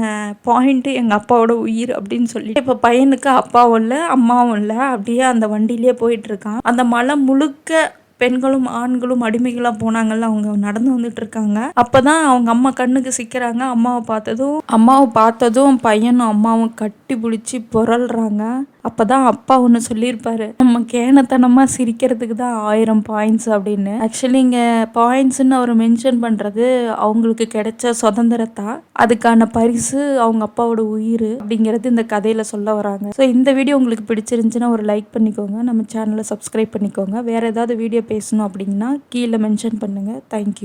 பாயிண்ட் எங்கள் அப்பாவோட உயிர் அப்படின்னு சொல்லி. இப்போ பையனுக்கு அப்பாவும் இல்லை அம்மாவும் இல்லை, அப்படியே அந்த வண்டியிலே போயிட்டு இருக்கான். அந்த மலை முழுக்க பெண்களும் ஆண்களும் அடிமைகளாக போனாங்கல்ல, அவங்க நடந்து வந்துட்டு இருக்காங்க. அப்போதான் அவங்க அம்மா கண்ணுக்கு சிக்கிறாங்க. அம்மாவை பார்த்ததும் பையனும் அம்மாவும் கட்டி பிடிச்சி புரள்றாங்க. அப்போதான் அப்பா ஒன்று சொல்லியிருப்பாரு, நம்ம கேனத்தனமாக சிரிக்கிறதுக்கு தான் 1000 பாயிண்ட்ஸ் அப்படின்னு. ஆக்சுவலி இங்கே பாயிண்ட்ஸ்ன்னு அவர் மென்ஷன் பண்ணுறது அவங்களுக்கு கிடைச்ச சுதந்திரத்தா, அதுக்கான பரிசு அவங்க அப்பாவோட உயிர் அப்படிங்கிறது இந்த கதையில் சொல்ல வராங்க. ஸோ இந்த வீடியோ உங்களுக்கு பிடிச்சிருந்துச்சுன்னா ஒரு லைக் பண்ணிக்கோங்க, நம்ம சேனலை சப்ஸ்கிரைப் பண்ணிக்கோங்க. வேறு ஏதாவது வீடியோ பேசணும் அப்படின்னா கீழே மென்ஷன் பண்ணுங்கள். தேங்க்யூ.